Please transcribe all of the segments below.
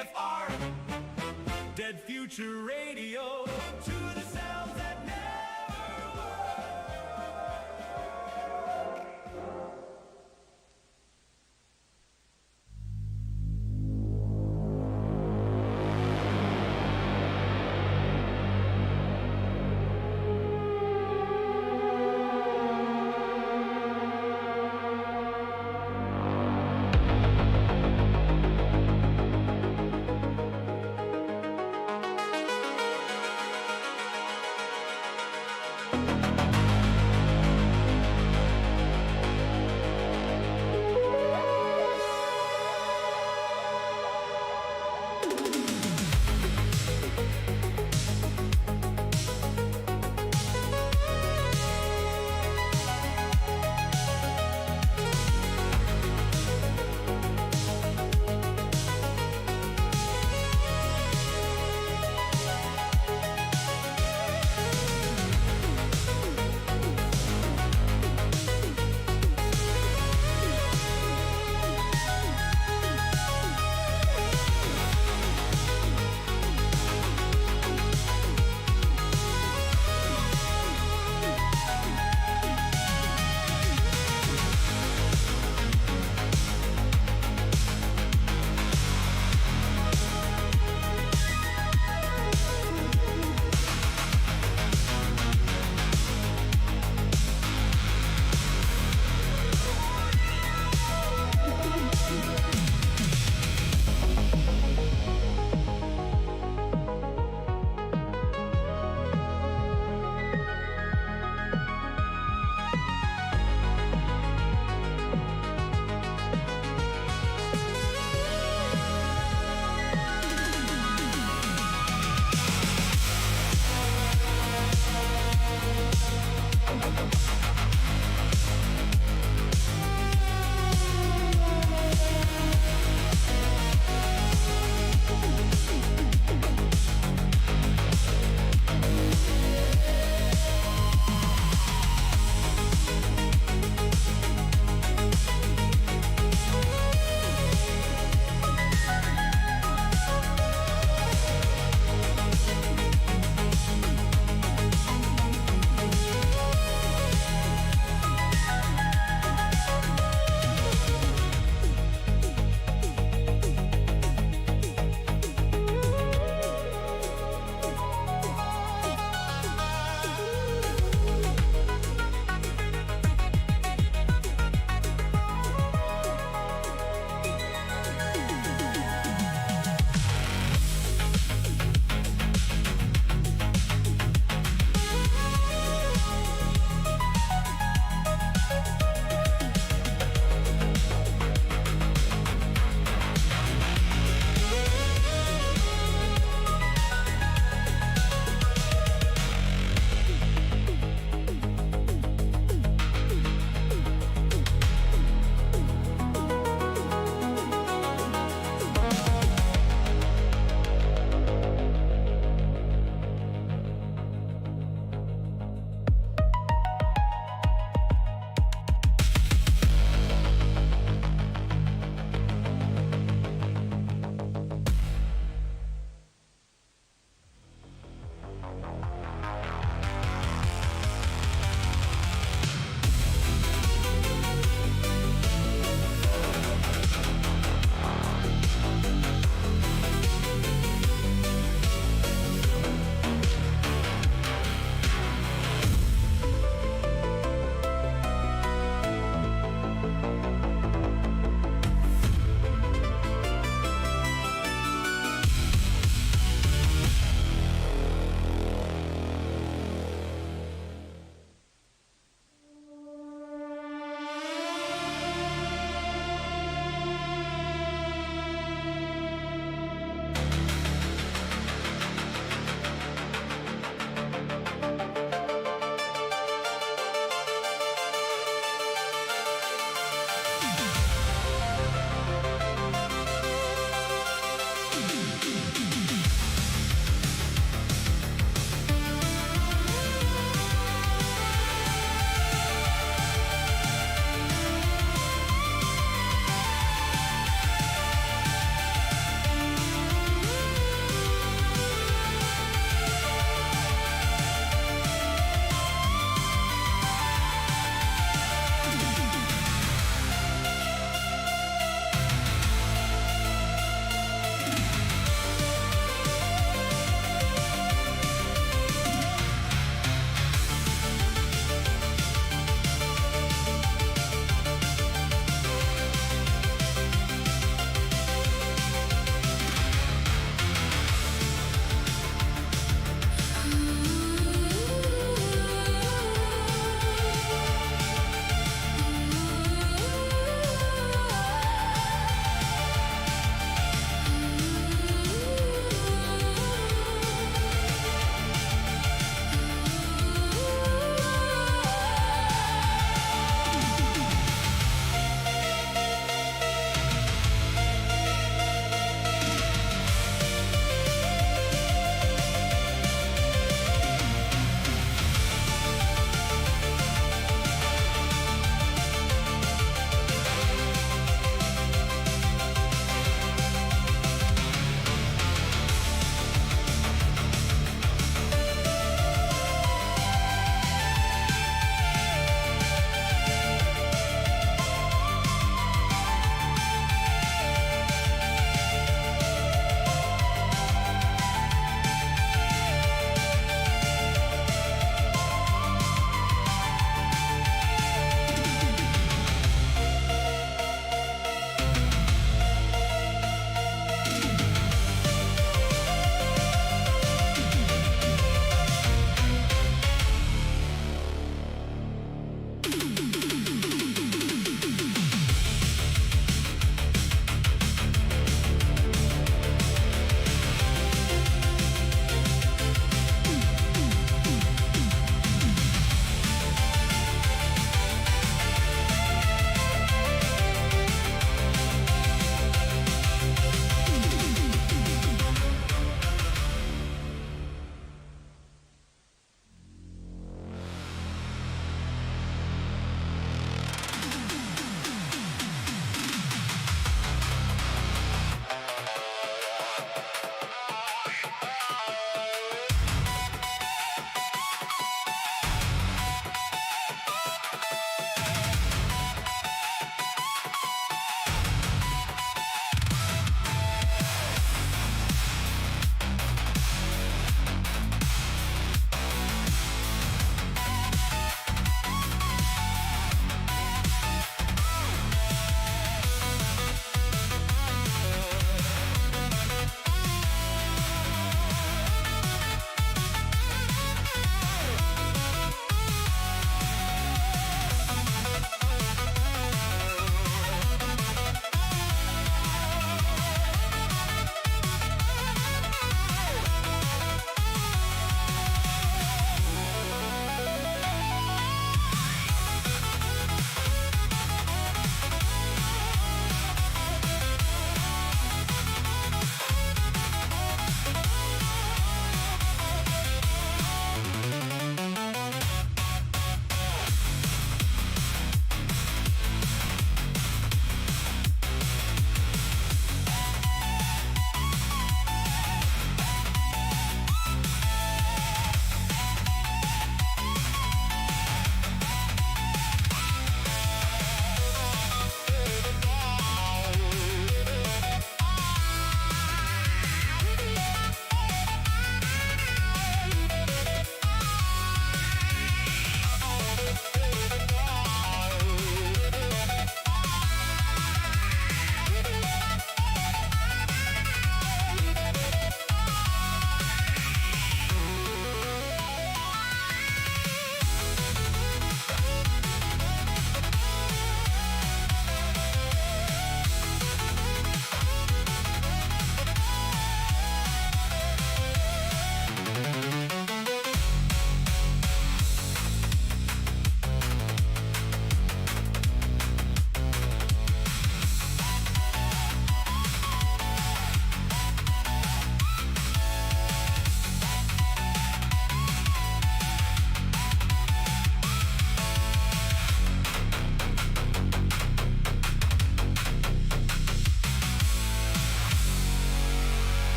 DFR, Dead Future Radio, to the sounds that never were.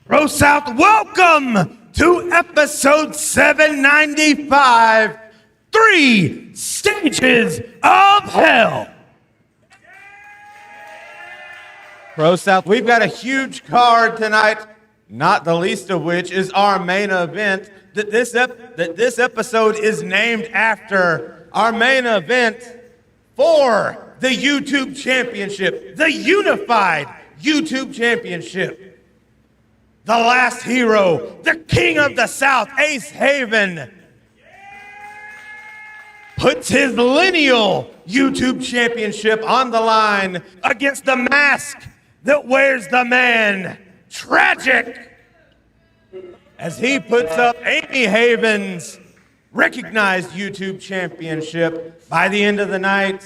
ProSouth, welcome to episode 795, 3 Stages of Hell. ProSouth, we've got a huge card tonight, not the least of which is our main event that this episode is named after. Our main event for the YouTube Championship, the unified YouTube Championship. The last hero, the king of the South, Ace Haven, puts his lineal YouTube Championship on the line against the mask that wears the man, Tragic, as he puts up Amy Haven's recognized YouTube Championship. By the end of the night,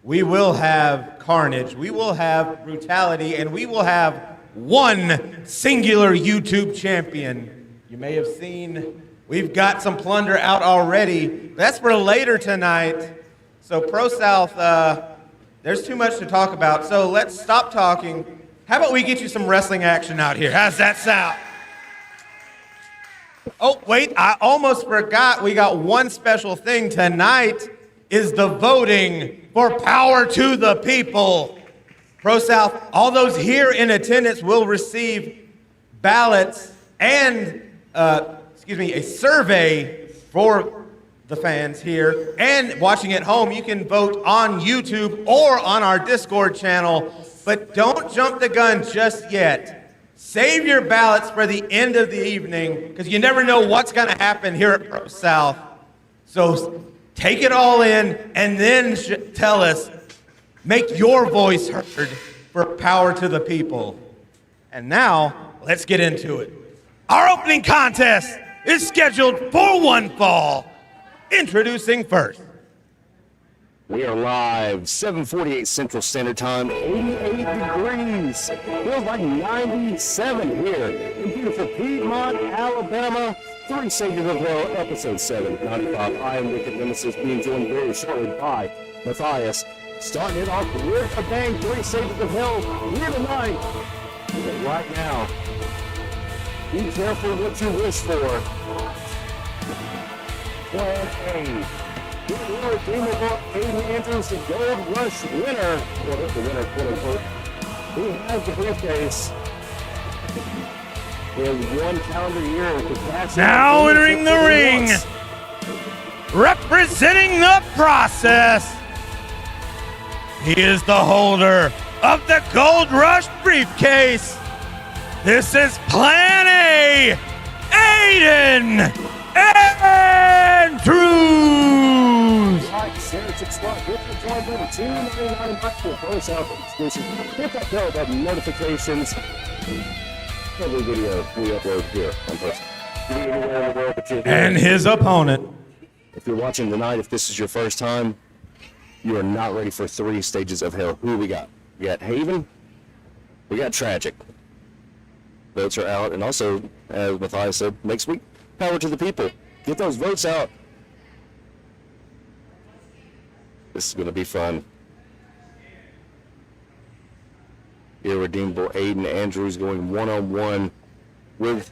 we will have carnage, we will have brutality, and we will have one singular YouTube champion. You may have seen we've got some plunder out already. That's for later tonight. So ProSouth, there's too much to talk about. So let's stop talking. How about we get you some wrestling action out here? How's that sound? Oh, wait, I almost forgot. We got one special thing. Tonight is the voting for Power to the People. ProSouth, all those here in attendance will receive ballots and, a survey for the fans here. And watching at home, you can vote on YouTube or on our Discord channel. But don't jump the gun just yet. Save your ballots for the end of the evening, because you never know what's going to happen here at ProSouth. So take it all in and then tell us. Make your voice heard for Power to the People. And now, let's get into it. Our opening contest is scheduled for one fall. Introducing first. We are live, 7:48 Central Standard Time, 88 degrees. Feels like 97 here in beautiful Piedmont, Alabama. 3 Stages of Hell, episode 795. I am Wicked Nemesis, being joined very shortly by Matthias. Starting it off with a bang, 3 Stages of Hell here tonight. But right now, be careful what you wish for. Plan A. Good Lord, Demon Aiden Andrews, the Gold Rush winner, or the winner, quote unquote, who has the briefcase in 1 calendar year. Now entering the ring, representing the process. He is the holder of the Gold Rush briefcase. This is Plan A, Aiden Andrews. Hit that notifications. Every video we upload here on ProSouth. And his opponent. If you're watching tonight, if this is your first time, you are not ready for 3 Stages of Hell. Who we got? We got Haven. We got Tragic. Votes are out. And also, as Matthias said, next week, Power to the People. Get those votes out. This is going to be fun. Irredeemable Aiden Andrews going one-on-one with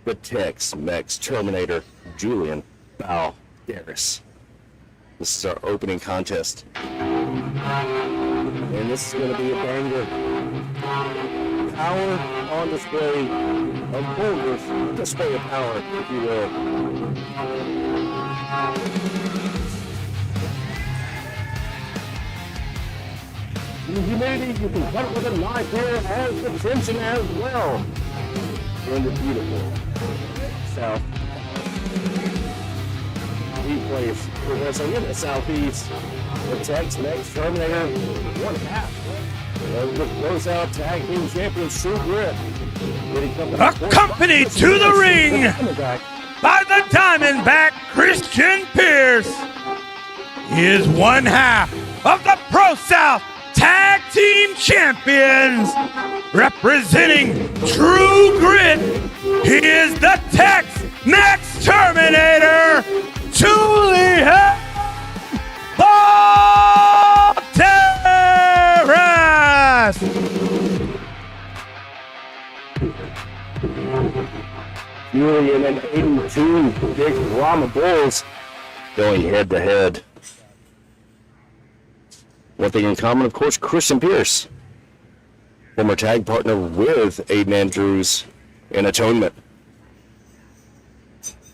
the Tex-Mex Terminator, Julian Balderas. This is our opening contest. And this is going to be a banger. Power on display, a bogus display of power, if you will. The humidity, you can cut it with a knife here, has the tension as well. In the beautiful South. Place. So in the Southeast, the Tex-Mex Terminator, 1/2 of the ProSouth Tag Team Champions, True Grit. Accompanied to the ring by the Diamondback Christian Pierce. He is 1/2 of the ProSouth Tag Team Champions, representing True Grit. He is the Tex-Mex Terminator, Julian Balderas. Julian and Aiden, two big Rama Bulls going head to head. One thing in common, of course, Christian Pierce, former tag partner with Aiden Andrews in Atonement.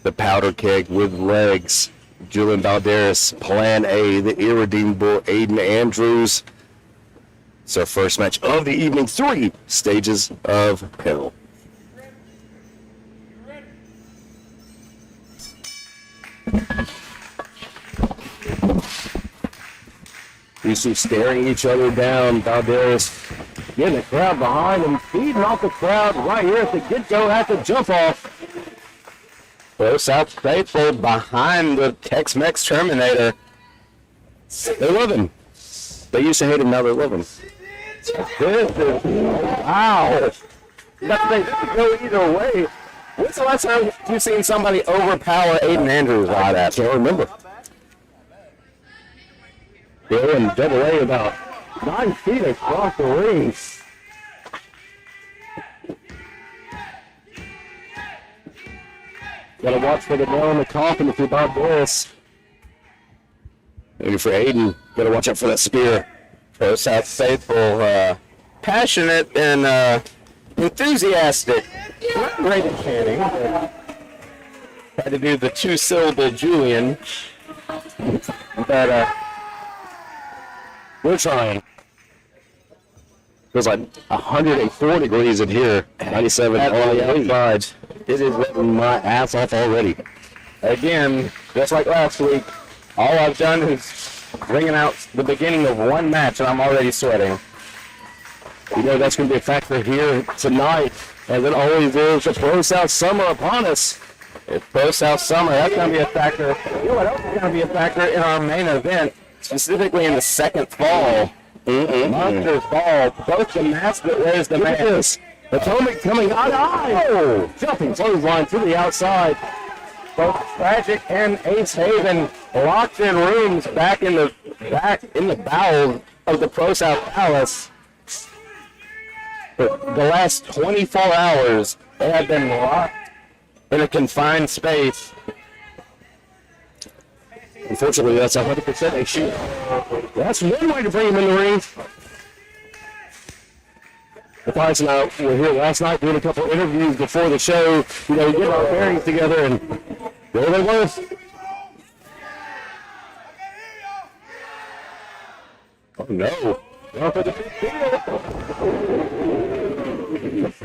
The powder keg with legs, Julian Balderas, Plan A, the irredeemable Aiden Andrews. It's our first match of the evening, 3 stages of hell. These two staring each other down. Balderas getting the crowd behind him, feeding off the crowd right here at the get-go at the jump-off. ProSouth faithful behind the Tex-Mex Terminator. They love him. They used to hate him, now they love him. This is, wow. That could go either way. When's the last time you've seen somebody overpower Aiden Andrews like that? Can't remember. Going double A about 9 feet across the ring. Gotta watch for the nail in the coffin if you're Balderas. Maybe for Aiden, gotta watch out for that spear. ProSouth faithful, passionate and enthusiastic. Not great at chanting. Had to do the 2-syllable Julian. But we're trying. Feels like 104 degrees in here. 97 on the outside. It is letting my ass off already. Again, just like last week, all I've done is bringing out the beginning of one match and I'm already sweating. You know that's going to be a factor here tonight, as it always is. The ProSouth Summer upon us. If ProSouth Summer, that's going to be a factor. You know what else is going to be a factor in our main event, specifically in the second fall. Monsters Ball, both the mask that wears the mask. Atomic coming out. Oh! Jumping clothesline to the outside. Both Tragic and Ace Haven locked in rooms back in the bowels of the ProSouth Palace. For the last 24 hours, they have been locked in a confined space. Unfortunately, that's 100% a shoot. That's one way to bring him in the ring. Matthias and I were here last night doing a couple interviews before the show. You know, get our bearings together, and there they were. Oh no! Going for the big deal.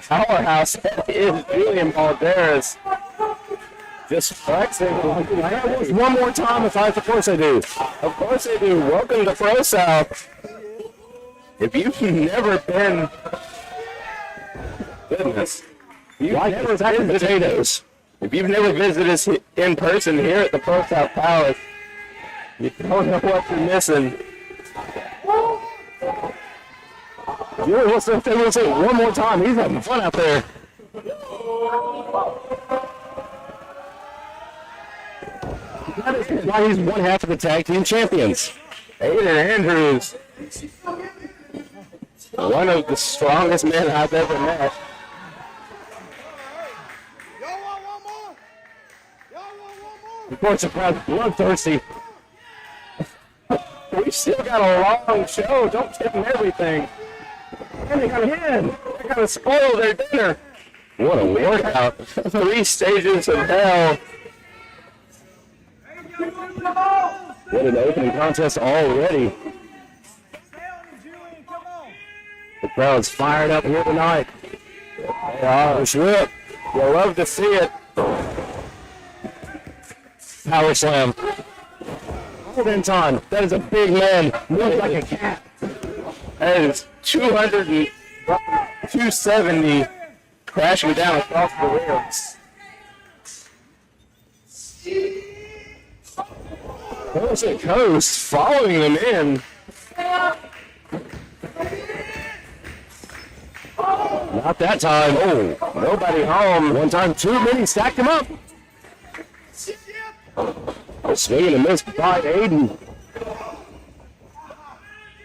Powerhouse that is Julian Balderas. Just flexing. One more time, Matthias. Of course I do. Of course I do. Welcome to ProSouth. If you've never been, goodness, you've never been potatoes. If you've never visited us in person here at the ProSouth Palace, you don't know what you're missing. Julian, let's say it one more time. He's having fun out there. That is why he's one half of the tag team champions. Aiden Andrews, one of the strongest men I've ever met. Of course, the crowd's bloodthirsty. We've still got a long show. Don't tip them everything. And they gotta win. They gotta spoil their dinner. What a workout. 3 stages of hell. What an opening contest already. The crowd's fired up here tonight. They are. Sure. You'll love to see it. Power slam. Valentine. That is a big man. Moves like a cat. That is 270 crashing down across the ribs. Coast to coast, following them in. Not that time. Oh, nobody home. One time, too many. Stacked him up. Swinging and miss by Aiden.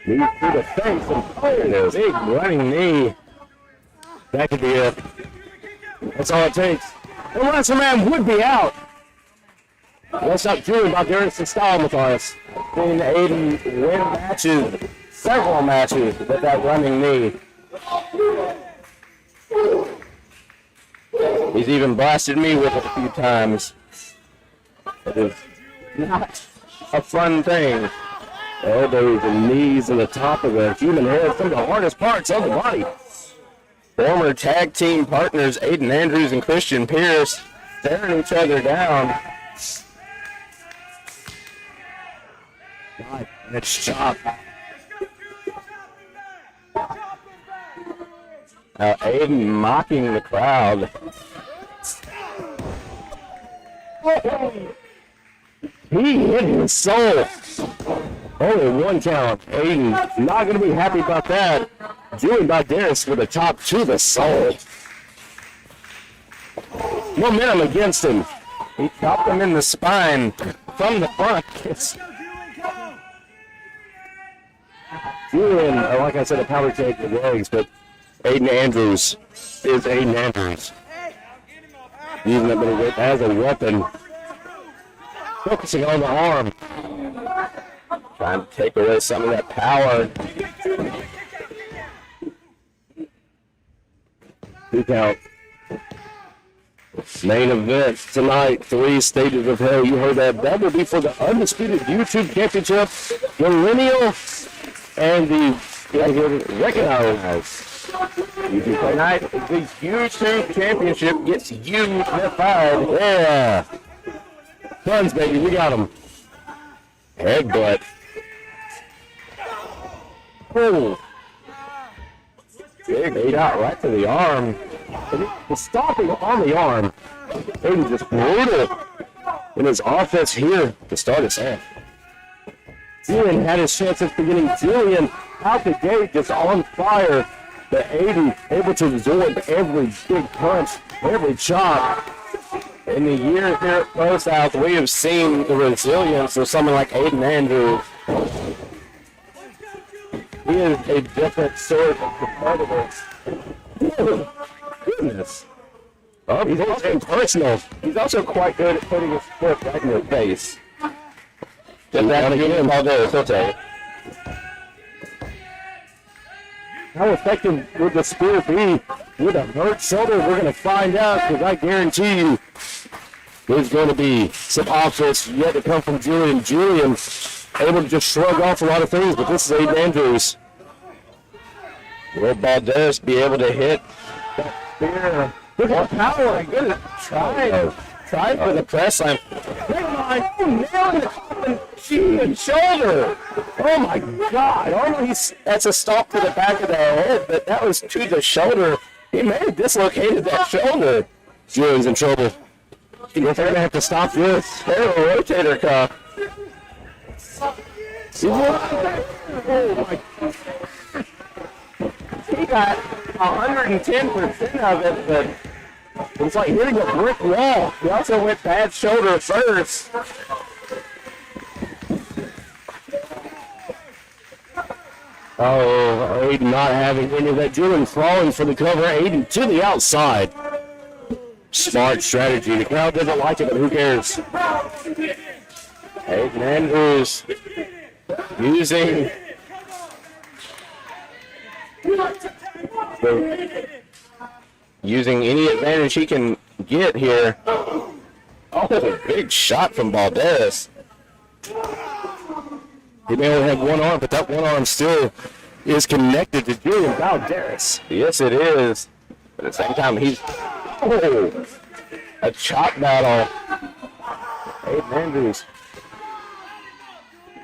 Knee through the face and big running knee. That could be it. That's all it takes. The lesser man would be out. Let's not Julian Balderas to style with us. Seen Aiden win matches, several matches with that running knee. He's even blasted me with it a few times. It is not a fun thing. Elbows and knees and the top of the human head, some of the hardest parts of the body. Former tag team partners Aiden Andrews and Christian Pierce staring each other down. It's chop. Now Aiden mocking the crowd. He hit his soul. Only one count. Aiden not going to be happy about that. Julian Balderas with a chop to the soul. Momentum against him. He chopped him in the spine from the front. Julian, like I said, a power take with legs, but Aiden Andrews is Aiden Andrews. Using it as a weapon. Focusing on the arm. Trying to take away some of that power. 2 count. Main event tonight, 3 stages of hell. You heard that. That will be for the Undisputed YouTube Championship, the Lineal, and the recognized. YouTube tonight, the YouTube Championship gets unified. Yeah. Guns, baby, we got them. Headbutt. Oh. Big shot right to the arm. The stopping on the arm. Aiden just brutal in his offense here to start us off. Julian had his chance at the beginning. Julian out the gate just on fire. But Aiden able to absorb every big punch, every chop. In the year here at ProSouth, we have seen the resilience of someone like Aiden Andrews. He is a different sort of competitor. Goodness. Oh, he's also personal. He's also quite good at putting his foot right in your face. Just that again, Balderas, he'll tell you. How effective would the spear be with a hurt shoulder? We're going to find out, because I guarantee you there's going to be some offense yet to come from Julian. Julian able to just shrug off a lot of things, but this is Aiden Andrews. Will Balderas be able to hit that spear? Look at power. Good try for the press line. Never mind. Oh, nailed the shoulder. Oh my God. Normally that's a stop to the back of the head, but that was to the shoulder. He may have dislocated that shoulder. Julian's in trouble. They're going to have to stop this. Terrible rotator cuff. Oh my God. He got 110% of it, but it's like hitting a brick wall. He also went bad shoulder first. Oh, Aiden not having any of that. Julian falling for the cover. Aiden to the outside. Smart strategy. The crowd doesn't like it, but who cares? Aiden Andrews using any advantage he can get here. Oh, a big shot from Balderas. He may only have one arm, but that one arm still is connected to Julian Balderas. Yes, it is. But at the same time, he's a chop battle. Aiden Andrews.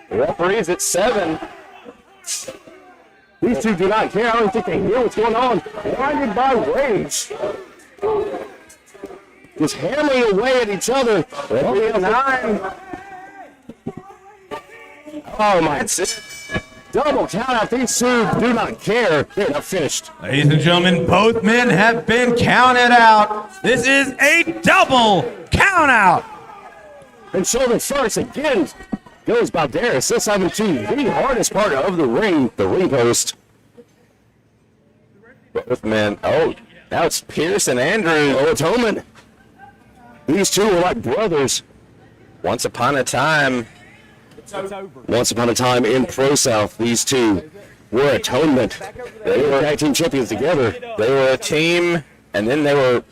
The referee's at 7. These two do not care. I don't think they hear what's going on. Blinded by rage. Just hammering away at each other. Referee at 9. Oh my! Double count out. These two do not care. They're not finished. Ladies and gentlemen, both men have been counted out. This is a double count out. And shoulder first again goes Balderas. This time to the hardest part of the ring post. Both men. Oh, Now it's Pierce and Andrew. Oh, Atonement. These two were like brothers. Once upon a time in ProSouth, these two were Atonement. They were tag team champions together. They were a team, and then they were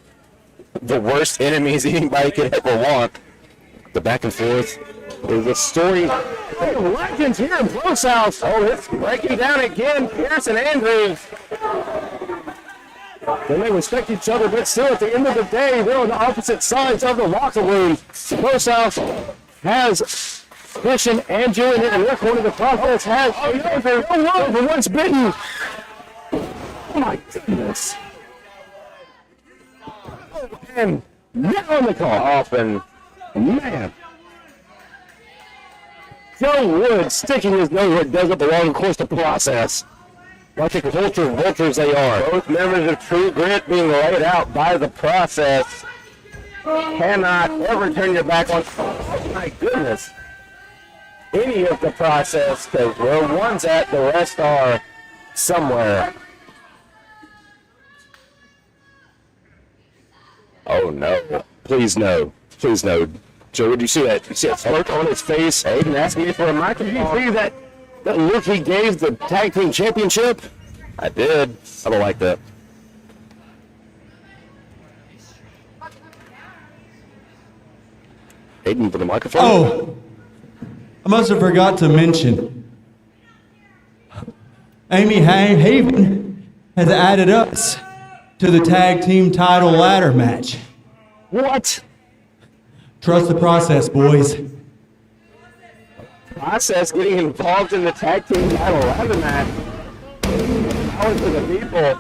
the worst enemies anybody could ever want. The back and forth is a story. Legends here in ProSouth. Oh, it's breaking down again. Pierce and Andrews. They may respect each other, but still, at the end of the day, they're on the opposite sides of the locker room. ProSouth has Christian and Julian in their corner. The process has Andrew over once bitten. Oh my goodness. Oh, and now on the call off, and man. Joe Wood sticking his nose where it doesn't belong, of course, the process. Like the culture vultures they are. Both members of True Grit being laid out by the process. Cannot ever turn your back on, oh my goodness, any of the process, because where one's at, the rest are somewhere. Oh no. Please no. Please no. Joe, did you see that? You see that smirk on his face? Aiden asking me for a microphone. Did you see that look he gave the tag team championship? I did. I don't like that. Aiden for the microphone. Oh, I must have forgot to mention. Amy Haven has added us to the tag team title ladder match. What? Trust the process, boys. Process getting involved in the tag team title ladder match. Power to the people.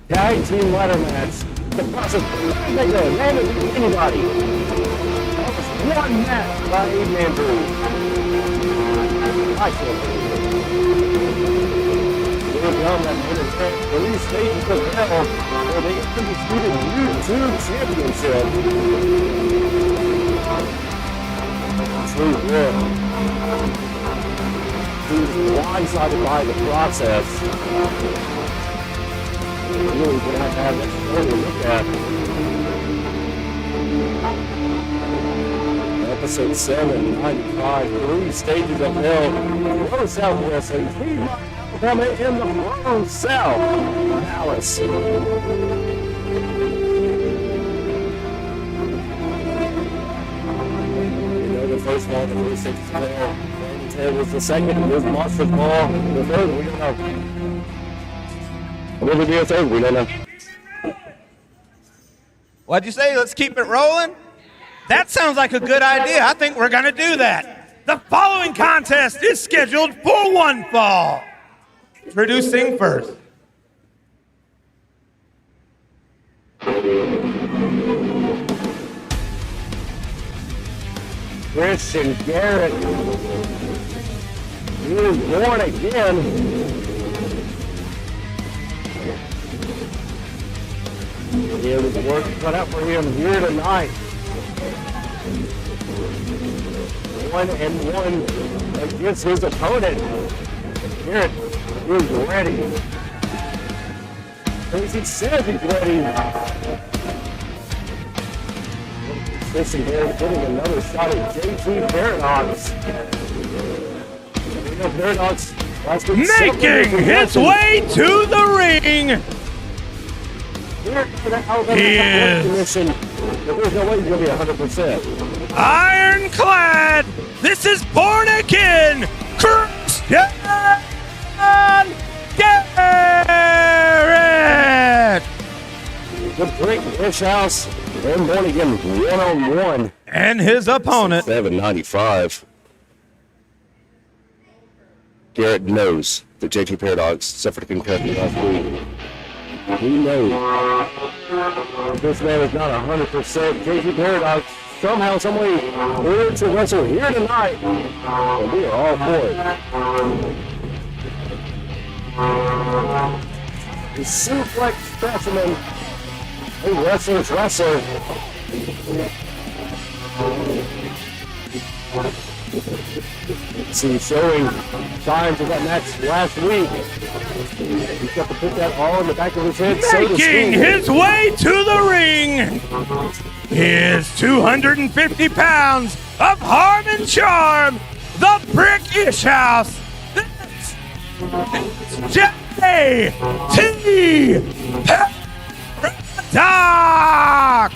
Tag team ladder match. The process. They go. They haven't beat anybody. One match by Aiden Andrews. I can't believe it. They're down that minute. Three stages of hell where they undisputed YouTube championship. True Grit. He's blindsided by the process. Really gonna have that story to look at. Episode 795, 3 stages of hell. ProSouth Wrestling, Piedmont, Alabama, in the ProSouth Palace. The first ball, the first 6 ball, and Ted was the second, it was Monster's ball, the third, we don't know. What will be a third? We don't know. What'd you say? Let's keep it rolling? That sounds like a good idea. I think we're going to do that. The following contest is scheduled for one fall. Introducing first. Christian Garrett. He was born again. There was work cut out for him here tonight. 1-1 against his opponent. Garrett is ready. He says he's ready. Christian Garrett getting another shot at JT Paradox. Paradox making his way to the ring. He is there's no way he's going to be 100%. ironclad. This is born again Christian Garrett. The Brick Bush House and born again 1-on-1. And his opponent. 795. Garrett knows that JT Paradox suffered a concussion last week. We know this man is not 100%. JT Paradox somehow, someway, here to wrestle here tonight. And we are all for it. The suplex specimen. A wrestler's wrestler. See, showing signs of that match last week. He's got to put that all in the back of his head. Making his way to the ring is 250 pounds of harm and charm, the Brickish House. This is J.T. Doc.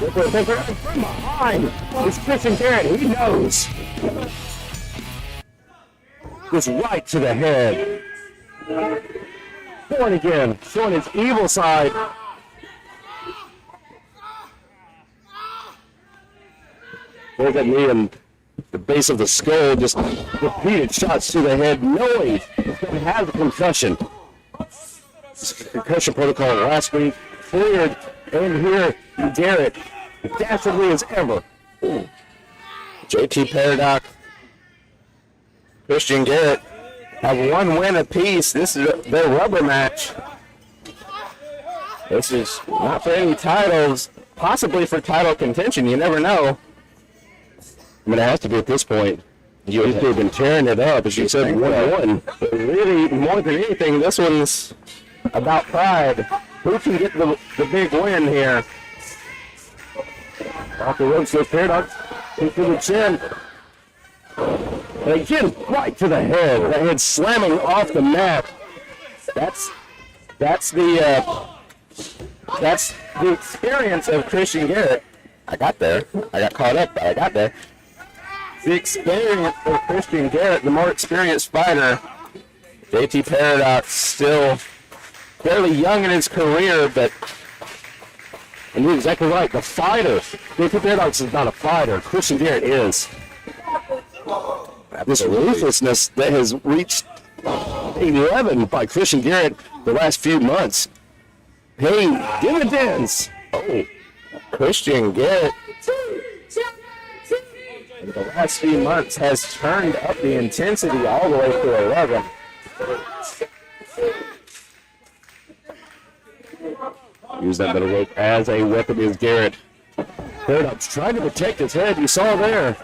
From behind is Christian Garrett. He knows. Just right to the head. Going again, showing his evil side. There's that knee in the base of the skull, just repeated shots to the head, knowing he has a concussion. Concussion protocol last week, cleared, and here Garrett, dastardly as ever. JT Paradox, Christian Garrett have one win apiece. This is their rubber match. This is not for any titles, possibly for title contention. You never know. I mean, it has to be at this point. These two have been tearing it up, as you said, 1-1. But really, more than anything, this one's about pride. Who can get the big win here? Off the ropes goes Paradox. Into the chin. And again, right to the head. The head slamming off the mat. That's the experience of Christian Garrett. I got there. I got caught up, but I got there. The experience of Christian Garrett, the more experienced fighter. JT Paradox still fairly young in his career, but and you're exactly right. The fighter. JT Paradox is not a fighter. Christian Garrett is. This ruthlessness that has reached 11 by Christian Garrett the last few months. Hey, dividends. oh, Christian Garrett in the last few months has turned up the intensity all the way to 11. Use that middle rope as a weapon is Garrett. Paradox trying to protect his head. You saw there.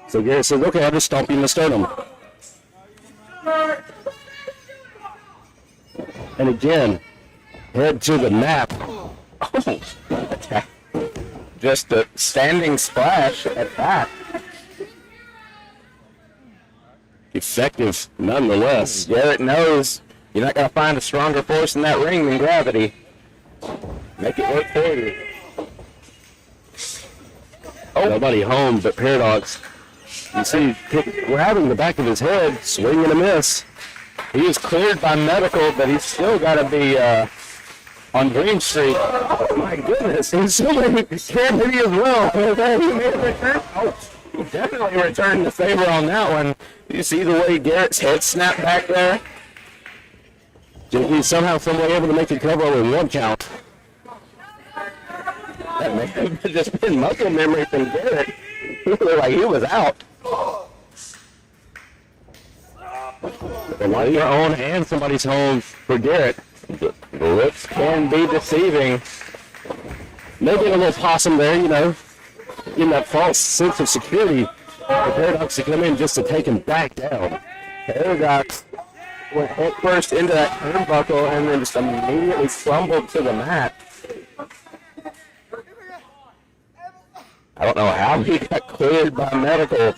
So Garrett says, okay, I'll just stomp you in the sternum. And again, head to the map. Oh, just a standing splash at that. Effective nonetheless. Garrett knows you're not going to find a stronger force in that ring than gravity. Make it work for you. Nobody home but Paradox. You see, grabbing the back of his head, swing and a miss. He is cleared by medical, but he's still got to be on Green Street. Oh my goodness, he's still can't as well. He made a return. Oh, he definitely returned the favor on that one. You see the way Garrett's head snapped back there? He's somehow, some way able to make it cover with one count. That may have just been muscle memory from Garrett. He looked like he was out. Like your own and somebody's home for Garrett. The looks can be deceiving. Maybe a little possum there, you know, in that false sense of security. For Paradox to come in just to take him back down. Paradox went head first into that turnbuckle and then just immediately crumbled to the mat. I don't know how he got cleared by medical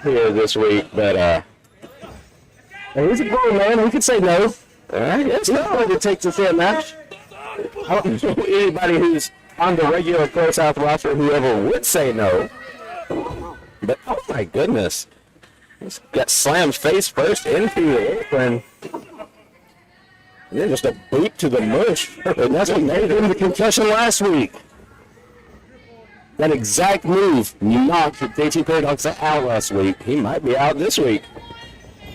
here this week, but He's a grown man. He could say no. it's He's not going to take this in match. I don't know anybody who's on the regular ProSouth roster who ever would say no. But oh my goodness, he's got slammed face first into the apron, and then just a boot to the mush. And that's what made him the concussion last week. That exact move knocked JT Paradox out last week. He might be out this week.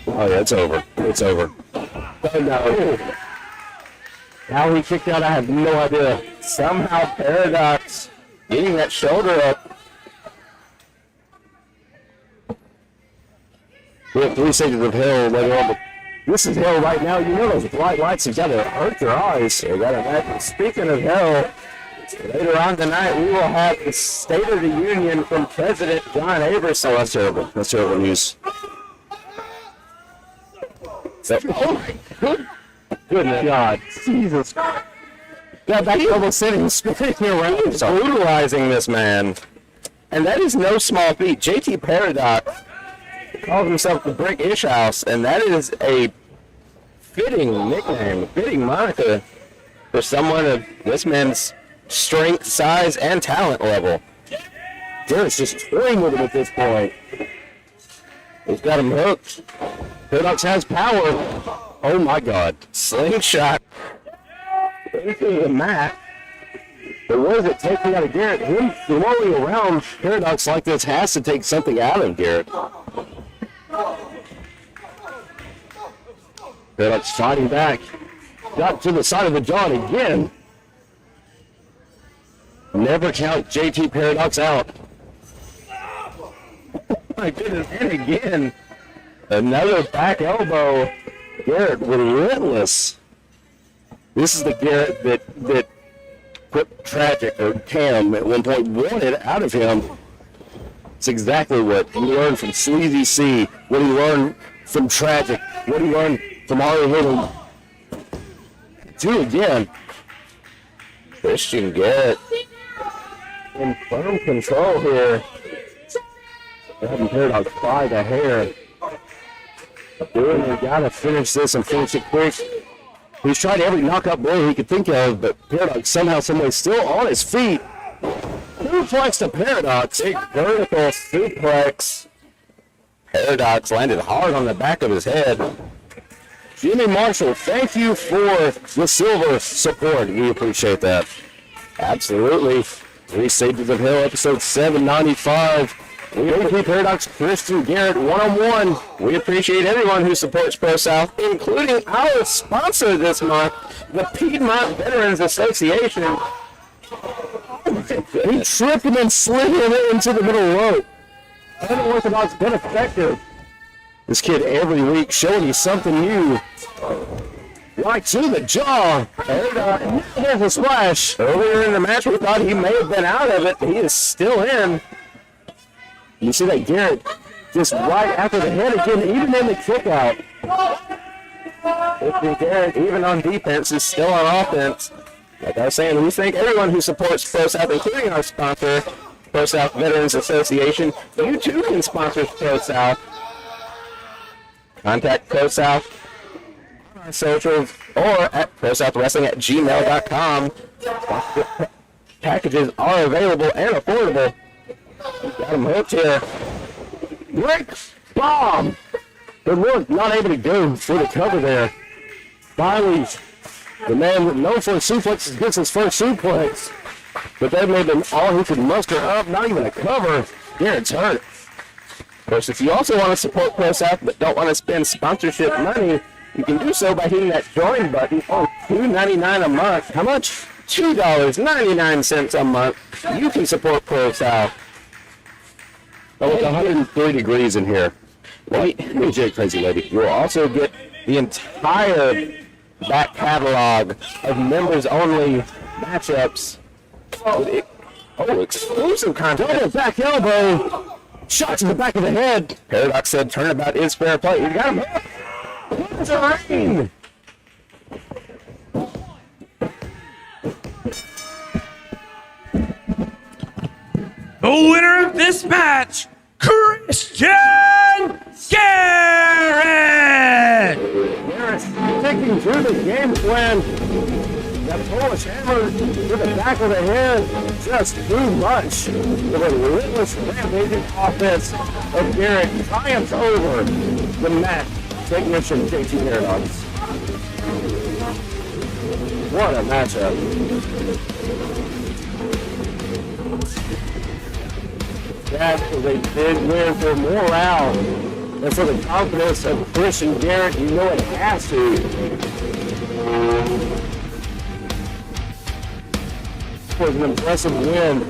Oh yeah, it's over. It's over. Oh no. How he kicked out, I have no idea. Somehow Paradox getting that shoulder up. We have 3 stages of hell later on, but this is hell right now. You know those bright lights have got to hurt your eyes. They got a match. Speaking of hell, Later on tonight, we will have the State of the Union from President John Averson. Oh, that's terrible. That's terrible news. Oh my goodness. God. Jesus. Got back double sitting, spinning around, brutalizing this man. And that is no small feat. JT Paradox calls himself the Brick Ish House, and that is a fitting nickname, fitting moniker for someone of this man's strength, size, and talent level. Garrett's just toying with him at this point. He's got him hooked. Paradox has power. Oh my God. Slingshot into the mat. But what does it take out of Garrett? Him throwing around Paradox like this has to take something out of Garrett. Paradox fighting back. Got to the side of the jaw again. Never count JT Paradox out. Oh my goodness, and again. Another back elbow. Garrett relentless. This is the Garrett that put Tragic or Cam at one point wanted out of him. It's exactly what he learned from Sleazy C, what he learned from Tragic, what he learned from Ari Little. Do again. Christian Garrett in firm control here. Having Paradox by the hair. Doing, we gotta finish this and finish it quick. He's tried every knockout blow he could think of, but Paradox somehow, someway still on his feet. Suplex to Paradox, a vertical suplex. Paradox landed hard on the back of his head. Jimmy Marshall, thank you for the silver support. We appreciate that. Absolutely. Three Sages of Hell, episode 795. We appreciate Paradox, Christian Garrett, one-on-one. We appreciate everyone who supports ProSouth, including our sponsor this month, the Piedmont Veterans Association. He tripped and then slid him into the middle rope. Unorthodox but effective. This kid every week showing you something new. Right to the jaw. And there's a splash. Earlier in the match, we thought he may have been out of it, but he is still in. You see that Garrett just right after the head again, even in the kick out. Garrett, even on defense, is still on offense. Like I was saying, we thank everyone who supports ProSouth, including our sponsor, ProSouth Veterans Association. You too can sponsor ProSouth. Contact ProSouth on our socials or at ProSouthWrestling@gmail.com. Packages are available and affordable. Got him hooked here. Great bomb! But look, not able to go for the cover there. Finally, the man known for suplexes gets his first suplex. But that made him all he could muster up, not even a cover. Garrett's hurt. Of course, if you also want to support ProSouth but don't want to spend sponsorship money, you can do so by hitting that join button for $2.99 a month. How much? $2.99 a month. You can support ProSouth. Oh, it's 103 degrees in here. Legit crazy lady. You will also get the entire back catalog of members-only matchups. Oh, exclusive content. Double back elbow. Shot to the back of the head. Paradox said turnabout is fair play. You got him up. It's a rain. The winner of this match, Christian Garrett! Garrett sticking to the game plan. That Polish hammer to the back of the head, just too much. The relentless rampaging offense of Garrett triumphs over the match technician JT Paradox. What a matchup. That is a big win for morale and for the confidence of Christian Garrett. You know it has to. It was an impressive win.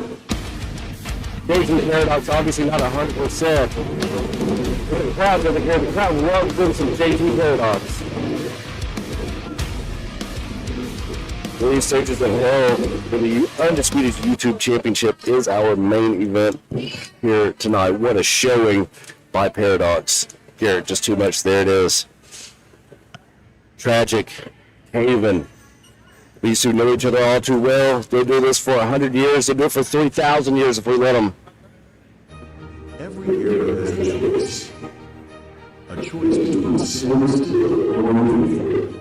JT Paradox obviously not 100%. But the crowd doesn't care. The crowd loves them some JT Paradox. Three stages of hell for the Undisputed YouTube Championship is our main event here tonight. What a showing by Paradox. Garrett, just too much. There it is. Tragic. Haven. These two know each other all too well. They do this for 100 years. They do it for 3,000 years if we let them. Every era has a choice. A choice between sins or movie.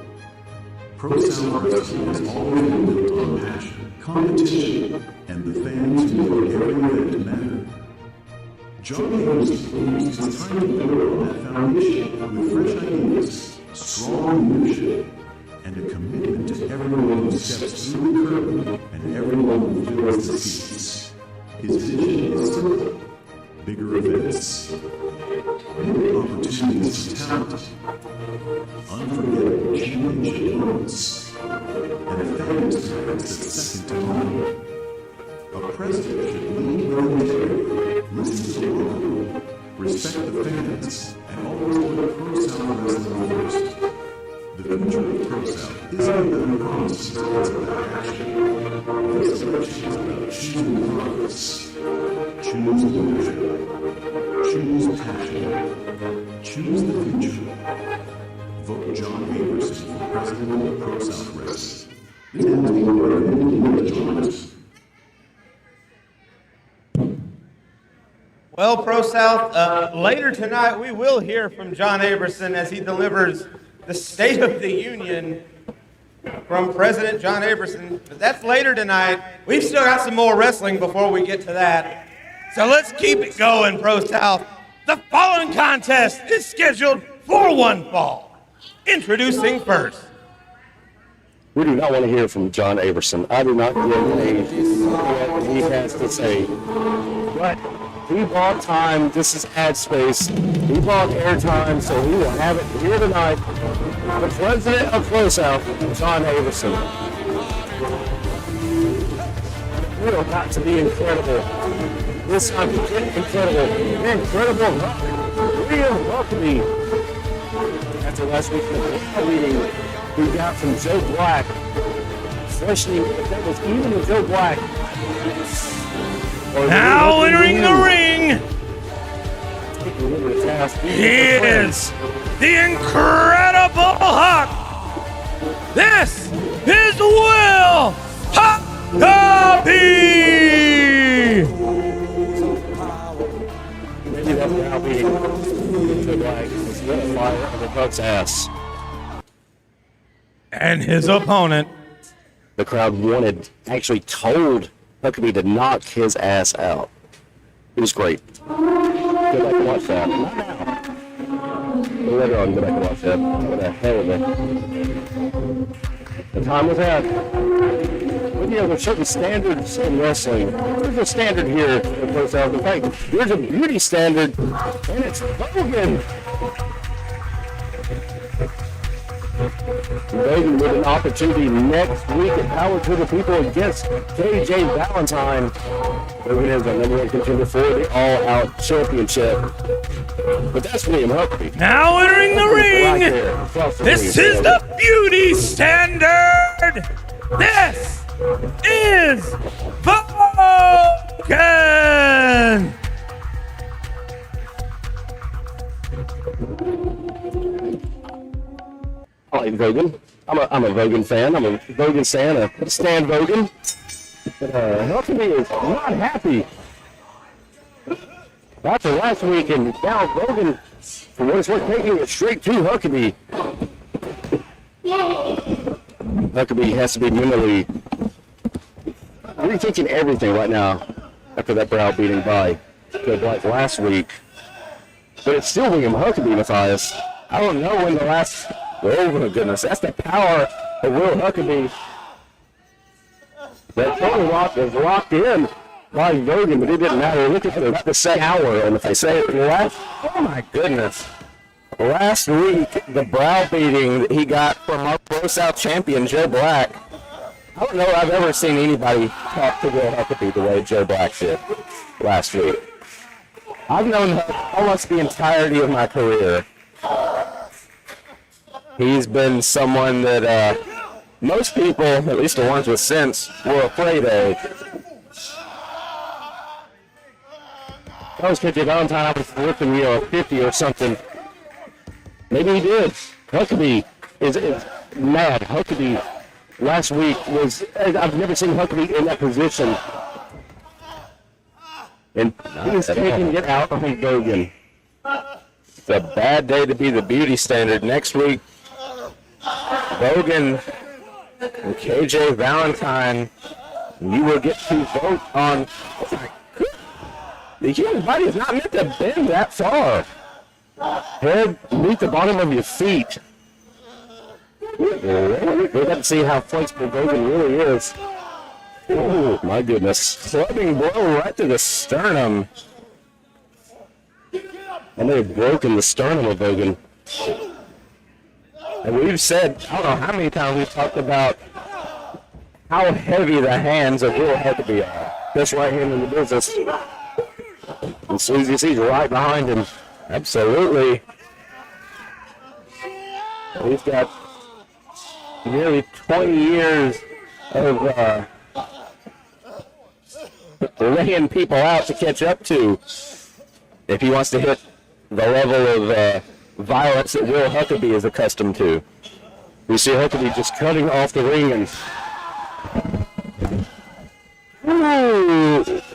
ProSouth Wrestling has always been built on passion, competition, and the fans who make every event matter. John Aiden believes it's time to build on that foundation with fresh ideas, strong leadership, and a commitment to everyone who steps through the curtain and everyone who fills the seats. His vision is simple: bigger events, more opportunities for talent, unforgettable championship moments, and a fan experience that's second to none. A president should lead with integrity, listen to the local, respect the fans, and always put ProSouth Wrestling first. The future of ProSouth isn't about promises, it's about action. This election is about choosing progress. Choose leadership. Choose passion. Choose the future. Vote John Averson for president of ProSouth Wrestling. This has been recommended by John. Well, ProSouth, later tonight we will hear from John Averson as he delivers the State of the Union from President John Averson. But that's later tonight. We've still got some more wrestling before we get to that. So let's keep it going, ProSouth. The following contest is scheduled for one fall. Introducing first. We do not want to hear from John Averson. I do not give a what he has to say. But he bought time. This is ad space. He bought airtime, so we will have it here tonight. The president of ProSouth, John Averson. It will got to be incredible. This time, incredible. Real Huckaby. After last week's meeting, we got from Joe Black. Freshening, if that was even with Joe Black. Now entering the ring, he is the Incredible Huck. This is Will Huckaby. Maybe that now being Joe Black is lit a fire under Huck's ass. And his opponent. The crowd actually told Huckaby to knock his ass out. It was great. Go back and watch that. Not now. But later on, go back and watch that. What a hell of a... The time was had. But yeah, there's certain standards in wrestling. There's a standard here at ProSouth. In fact, there's a beauty standard, and it's Hogan. Aiden with an opportunity next week at Power to the People against KJ Valentine. Hogan is our #1 contender for the All-Out Championship. But that's William Huckaby. Now entering the ring, this is the beauty standard. This is Vulcan. I like Vogan. I'm a Vogan fan. I'm a Vogan stan. A Stan Vogan. But Huckaby is not happy after last week, and now Vogan, for what it's worth, taking it straight to Huckaby. Huckaby has to be mentally rethinking everything right now after that browbeating by Joe Black last week. But it's still William Huckaby, Matthias. I don't know when the last... Oh my goodness, that's the power of Will Huckaby. That total lock was locked in by Vogan, but it didn't matter. Look at the second hour, and if they say it last, oh my goodness. Last week, the browbeating that he got from our ProSouth champion, Joe Black. I don't know if I've ever seen anybody talk to Will Huckaby the way Joe Black did last week. I've known Huck almost the entirety of my career. He's been someone that most people, at least the ones with sense, were afraid of. I was catching Valentine, I was lifting, a 50 or something. Maybe he did. Huckaby is mad. Huckaby last week was, I've never seen Huckaby in that position. And he's taking it out on Bogan. It's a bad day to be the beauty standard. Next week, Bogan and KJ Valentine, you will get to vote on. The human body is not meant to bend that far. Head meet the bottom of your feet. We're going to see how flexible Bogan really is. Oh, my goodness. Clubbing blow right to the sternum. And they've broken the sternum of Bogan. And we've said, I don't know how many times we've talked about how heavy the hands of Will Huckaby are. Best right hand in the business. And Sleazy C's right behind him. Absolutely. He's got nearly 20 years of laying people out to catch up to if he wants to hit the level of violence that Will Huckaby is accustomed to. We see Huckaby just cutting off the ring, and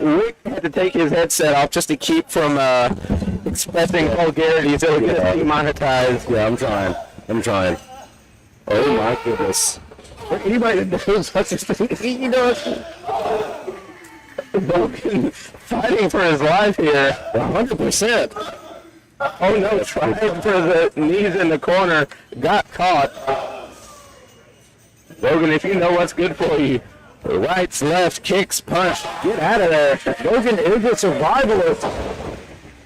Rick had to take his headset off just to keep from expressing vulgarity so he gets demonetized. Yeah, I'm trying. Oh my goodness. Anybody that knows such a thing, Bogan fighting for his life here, 100%. Oh no, tried for the knees in the corner, got caught. Bogan, if you know what's good for you, rights, left, kicks, punch, get out of there. Bogan is a survivalist.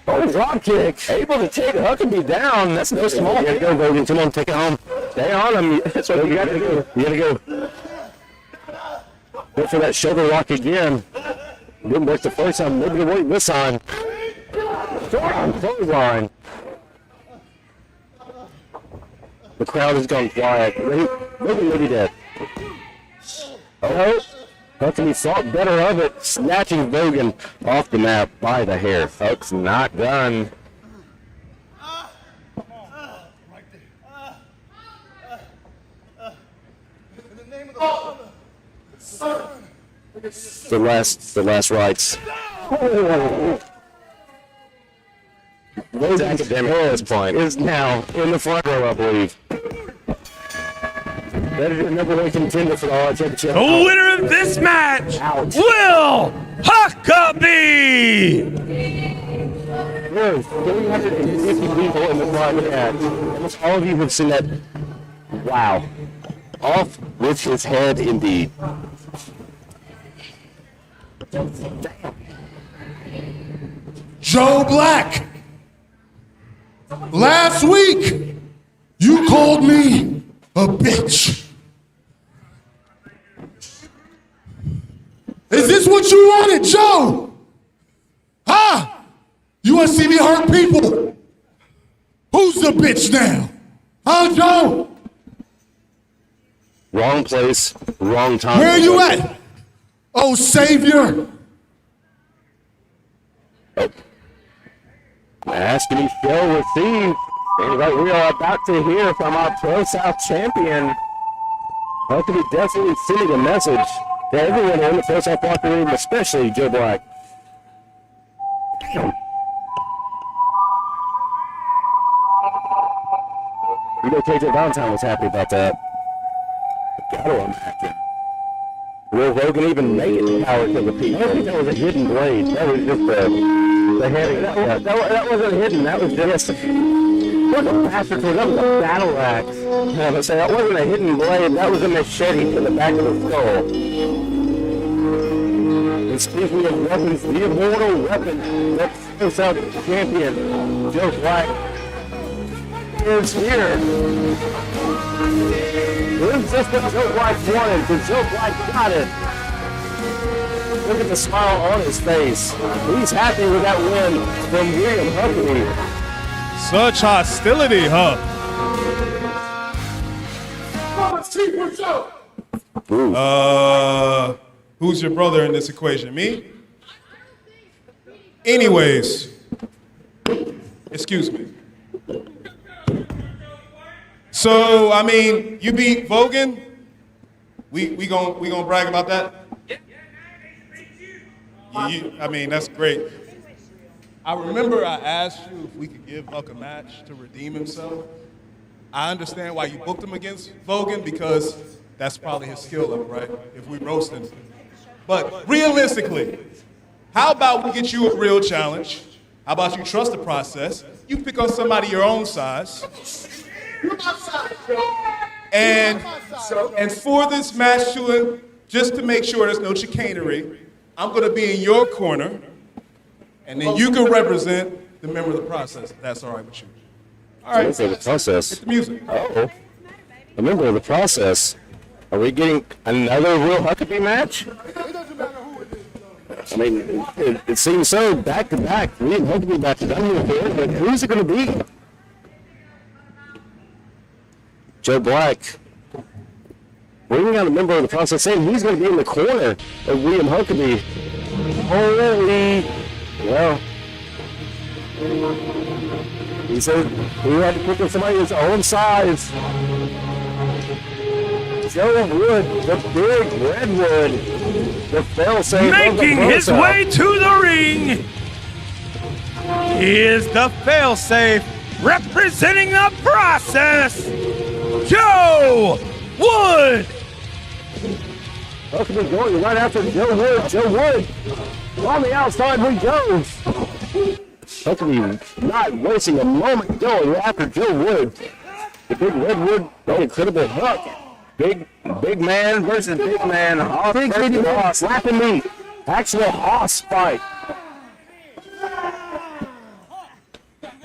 Oh, drop kick. Able to take Huckaby down. That's no small thing. Go, Bogan. Come on, take it home. Stay on him. That's what you got to do. You got to go. Go for that shoulder lock again. Didn't work the first time. Maybe it'll work this time. Clothesline. The crowd has gone quiet. Maybe dead. Oh, Huckaby thought better of it, snatching Bogan off the map by the hair. Folks, not done. The last rights. Bogan academic at this point is now in the front row, I believe. That is the number one contender for the All Championship. The winner of this match, Will Huckaby! There's 350 people in the front match. Almost all of you have seen that. Wow. Off with his head, indeed. Joe Black, last week you called me a bitch. Is this what you wanted, Joe? Huh? You want to see me hurt people? Who's the bitch now? Huh, Joe? Wrong place, wrong time. Where are you at? Oh, Savior. Ask me shall receive. And like we are about to hear from our ProSouth champion. Huckaby definitely sending a message to everyone in the ProSouth locker room, especially Joe Black. Damn. You know KJ Valentine was happy about that. Gotta imagine. Will Bogan even make it power to the peak? I don't think that was a hidden blade. That was just the head. That wasn't hidden. That was just... What a bastard. That was a battle axe. Yeah, but say that wasn't a hidden blade. That was a machete to the back of the skull. And speaking of weapons, the immortal weapon that ProSouth champion Joe Black is here. This is just what Joe Black wanted, because Joe Black got it. Look at the smile on his face. He's happy with that win from William Huckaby. Such hostility, huh? Let's see what's up. Who's your brother in this equation? Me? Anyways, excuse me. So, I mean, you beat Vogan? We gonna brag about that? I mean, that's great. I remember I asked you if we could give Huck a match to redeem himself. I understand why you booked him against Vogan because that's probably his skill level, right? If we roast him. But realistically, how about we get you a real challenge? How about you trust the process? You pick on somebody your own size. And for this match, Julian, just to make sure there's no chicanery, I'm going to be in your corner, and then you can represent the member of the process, if that's all right with you. All right. Member of the process. Hit the music. Oh, a member of the process. Are we getting another real Huckaby match? I mean, it seems so back to back. We didn't Huckaby matches. I don't know, but who's it going to be? Joe Black. Bringing out a member of the process, saying he's going to be in the corner of William Huckaby. Holy, well, he said he had to pick up somebody his own size. Joe Wood, the big redwood, the fail-safe Making his way to the ring, he is the fail-safe representing the process, Joe Wood. Huckaby going right after Joe Wood. Joe Wood on the outside he goes. Huckaby not wasting a moment going after Joe Wood. The big redwood, the incredible Huck. Big man versus big man. Big Hoss slapping me. Actual Hoss fight.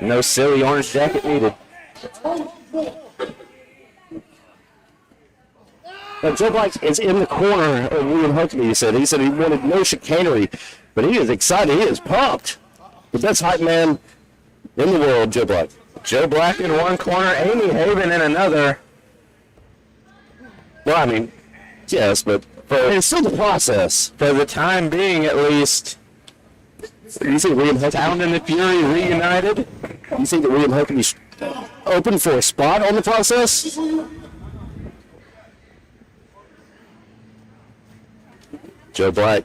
No silly orange jacket needed. Now, Joe Black is in the corner of William Huckaby, he said. He said he wanted no chicanery, but he is excited. He is pumped. The best hype man in the world, Joe Black. Joe Black in one corner, Amy Haven in another. Well, I mean, yes, but it's still the process. For the time being, at least. You see William Huckaby, Sound and the Fury reunited? You think that William Huckaby's open for a spot on the process? Joe Black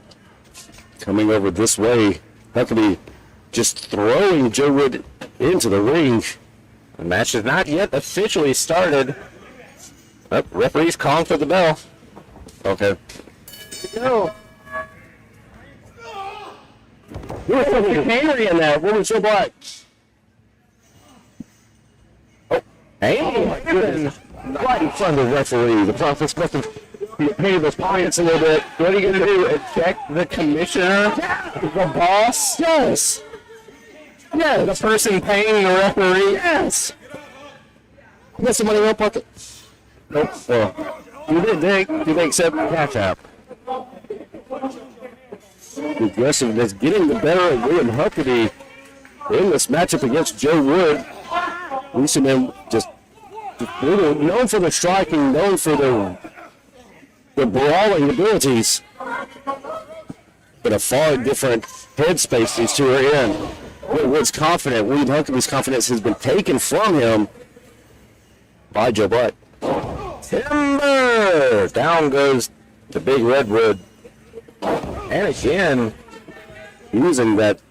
coming over this way. Huckaby just throwing Joe Wood into the ring. The match has not yet officially started. Oh, referee's calling for the bell. Okay. Go. There was some chicanery in there. What was Joe Black? Oh, hey, oh my goodness. Right in front of the referee. The process must have paid those pockets a little bit. What are you going to do? Eject the commissioner? The boss? Yes. Yeah, the person paying the referee? Yes. You got somebody in your pocket? Nope. Well, you did dig. Do they accept cash app? The aggressiveness getting the better of William Huckaby in this matchup against Joe Wood. We see them just known for the striking, known for the brawling abilities, but a far different headspace these two are in. Wood's confident. William Huckaby's confidence has been taken from him by Joe Black. Timber! Down goes the big redwood. And again, using that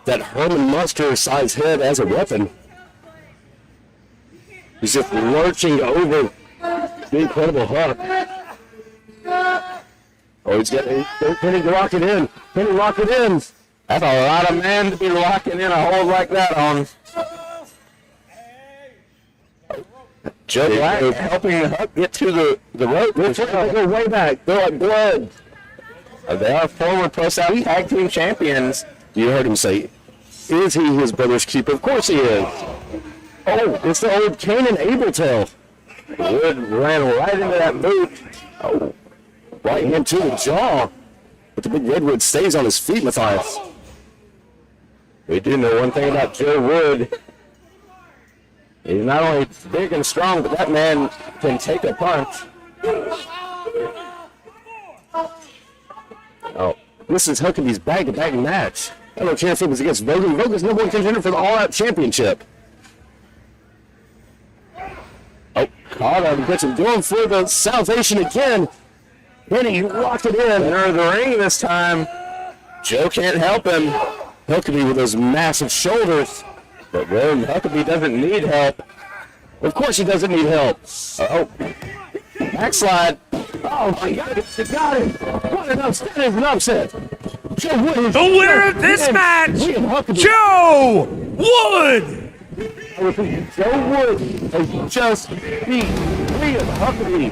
Herman Munster size head as a weapon. He's just lurching over the incredible Huck. Oh, he's getting, can he lock it in? Can he lock it in? That's a lot of men to be locking in a hold like that on. Joe Black is helping the Huck get to the rope. They go way back. They're like blood. They are former ProSouth tag team champions. You heard him say, is he his brother's keeper? Of course he is. Oh, it's the old Cain and Abel tale. Wood ran right into that boot. Oh, right into the jaw. But the big redwood stays on his feet, Matthias. We do know one thing about Joe Wood. He's not only big and strong, but that man can take a punch. Oh, this is Huckaby's bag-to-bag match. Hello, chance it was against Vogan. Vogan's number 1 contender for the All-Out Championship. Oh, caught him. Gets him going for the salvation again. And he locked it in. Under the ring this time. Joe can't help him. Huckaby with those massive shoulders. But when Huckaby doesn't need help, of course he doesn't need help. Oh, backslide. Oh my God, he got him. What an upset. That is an upset. Joe Wood is The winner of this match, Joe Wood! I repeat, Joe Wood has just beat Julian Huckaby.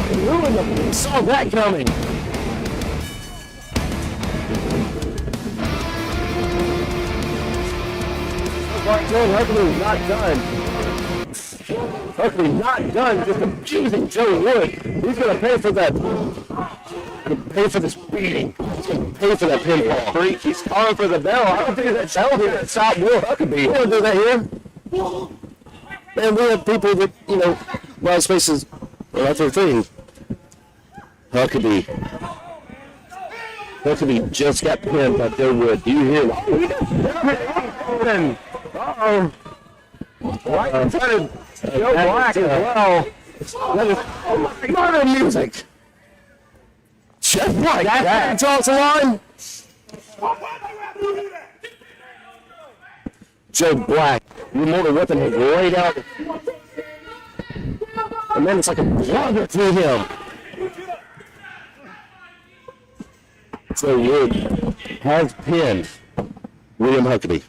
Who saw that coming? Joe Huckaby not done. Huckaby not done just abusing Joe Wood. He's going to pay for that. Pay for this beating. He's going to pay for that pinfall. Freak, he's calling for the bell. I don't think that bell here that stopped Will Huckaby. We don't do that here. Man, we have people that, you know, wild spaces, well, that's their thing. Huckaby just got pinned by Joe Wood. Do you hear him? Uh-oh. Right in front of Joe Black as well. That is, oh my God, the music. Just like that. Toss the line. Joe Black, your mortal weapon has laid out. And then it's like a brother to him. Joe Wood has pinned William Huckaby.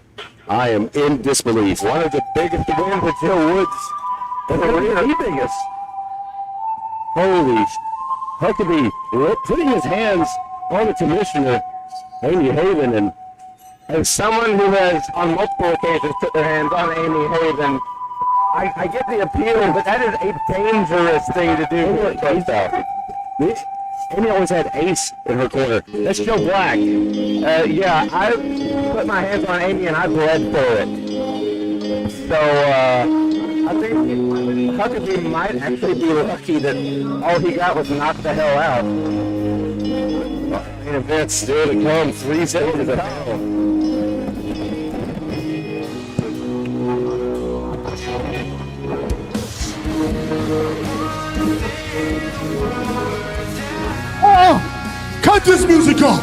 I am in disbelief. One of the biggest wins of Joe Woods. The biggest. Holy Huckaby putting his hands on the commissioner, Amy Haven, and as someone who has on multiple occasions put their hands on Amy Haven, I get the appeal, but that is a dangerous thing to do. Amy always had Ace in her corner. That's Joe Black. Yeah, I put my hands on Amy and I bled for it. So I think Huckaby might actually be lucky that all he got was knocked the hell out. Main event still to come. 3 seconds of hell. Oh, cut this music off.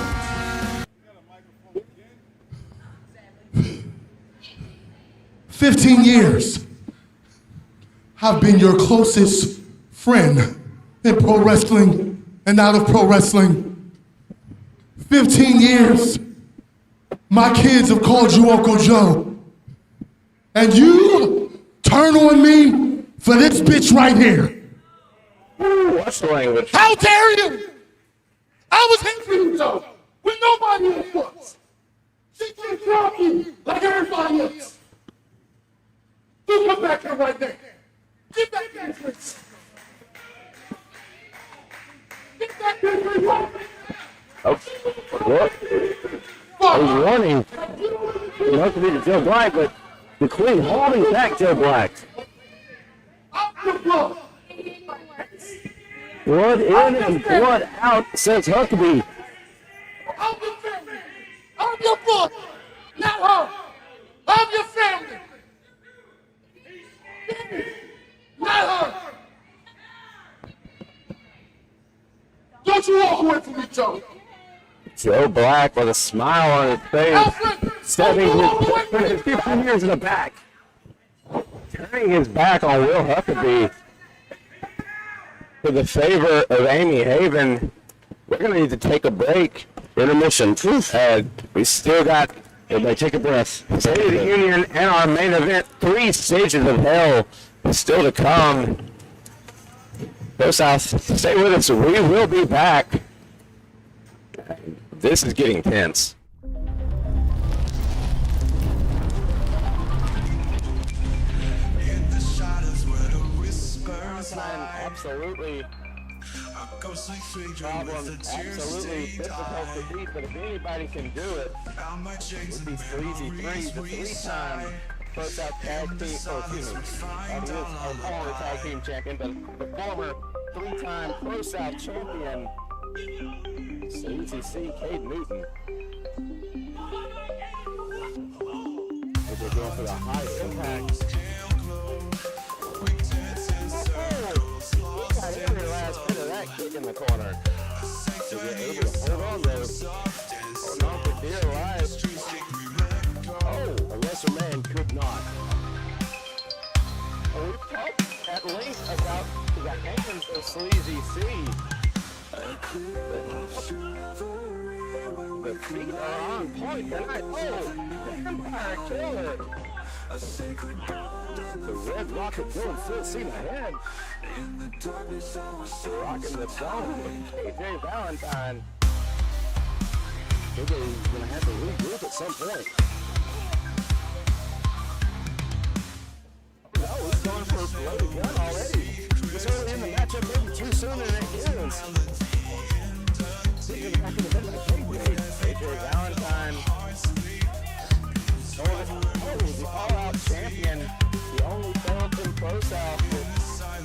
15 years. I've been your closest friend in pro wrestling and out of pro wrestling. 15 years. My kids have called you Uncle Joe. And you turn on me for this bitch right here. What's the language? How dare you? I was here for you, Joe, when nobody else was. She can't drop me like everybody else. You come back here right there. Get back there, please. Get back there, please. Oh, what? I was running. It must have been Joe Black, but the Queen holding back Joe Black. Blood in and blood out, says Huckaby. I'm your family. I'm your boy. Not her. I'm your family. Not her. Don't you walk away from me, Joe. Joe Black with a smile on his face, stepping his 15 years in the back, turning his back on Will Huckaby for the favor of Amy Haven. We're going to need to take a break. Intermission. We still got, everybody take a breath. State of the Union and our main event, 3 stages of hell still to come. ProSouth, stay with us. We will be back. This is getting tense. In the shadows where the whispers lie. Absolutely. A ghostly figure Problem, with a tear absolutely stained difficult eye. to beat, but if anybody can do it, Found my chains with and these Sleazy memories the 3-time reside. ProSouth tag team, he is our former tag team champion, but the former 3-time ProSouth champion, Sleazy C, Cade Newton. They're going for the high impact. Oh, got every last bit of that kick in the corner. So they're able to hold on though. Hold on for dear life. Oh, a lesser man could not. Oh, we've talked at length about the hands of Sleazy C. The feet are on point tonight. Oh, the Empire Killer. The Red Rocket going full steam ahead. Rocking the dome with AJ Valentine. AJ's going to have to regroup at some point. No, he's going for a loaded gun already. This early in the matchup, maybe too soon and it is. AJ Valentine. Oh, the all-out champion. The only belt in ProSouth that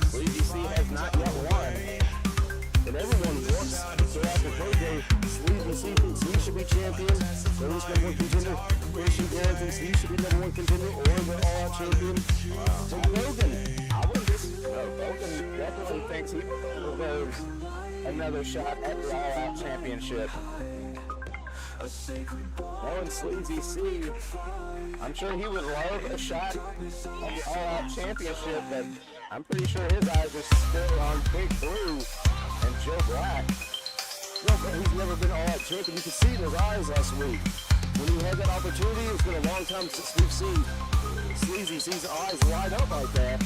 Sleazy C has not yet won. And everyone wants to go after KJ. Sleazy C thinks he should be champion. So he's number one contender. Christian Garrett thinks he should be number one contender or the all-out champion. So Logan, Logan definitely thinks he deserves another shot at the all-out championship. Knowing Sleazy C, I'm sure he would love a shot at the all-out championship, but I'm pretty sure his eyes are still on Big Blue and Joe Black. He's never been all-out champion. You could see in his eyes last week. When he had that opportunity, it's been a long time since we've seen Sleazy C's eyes light up like that.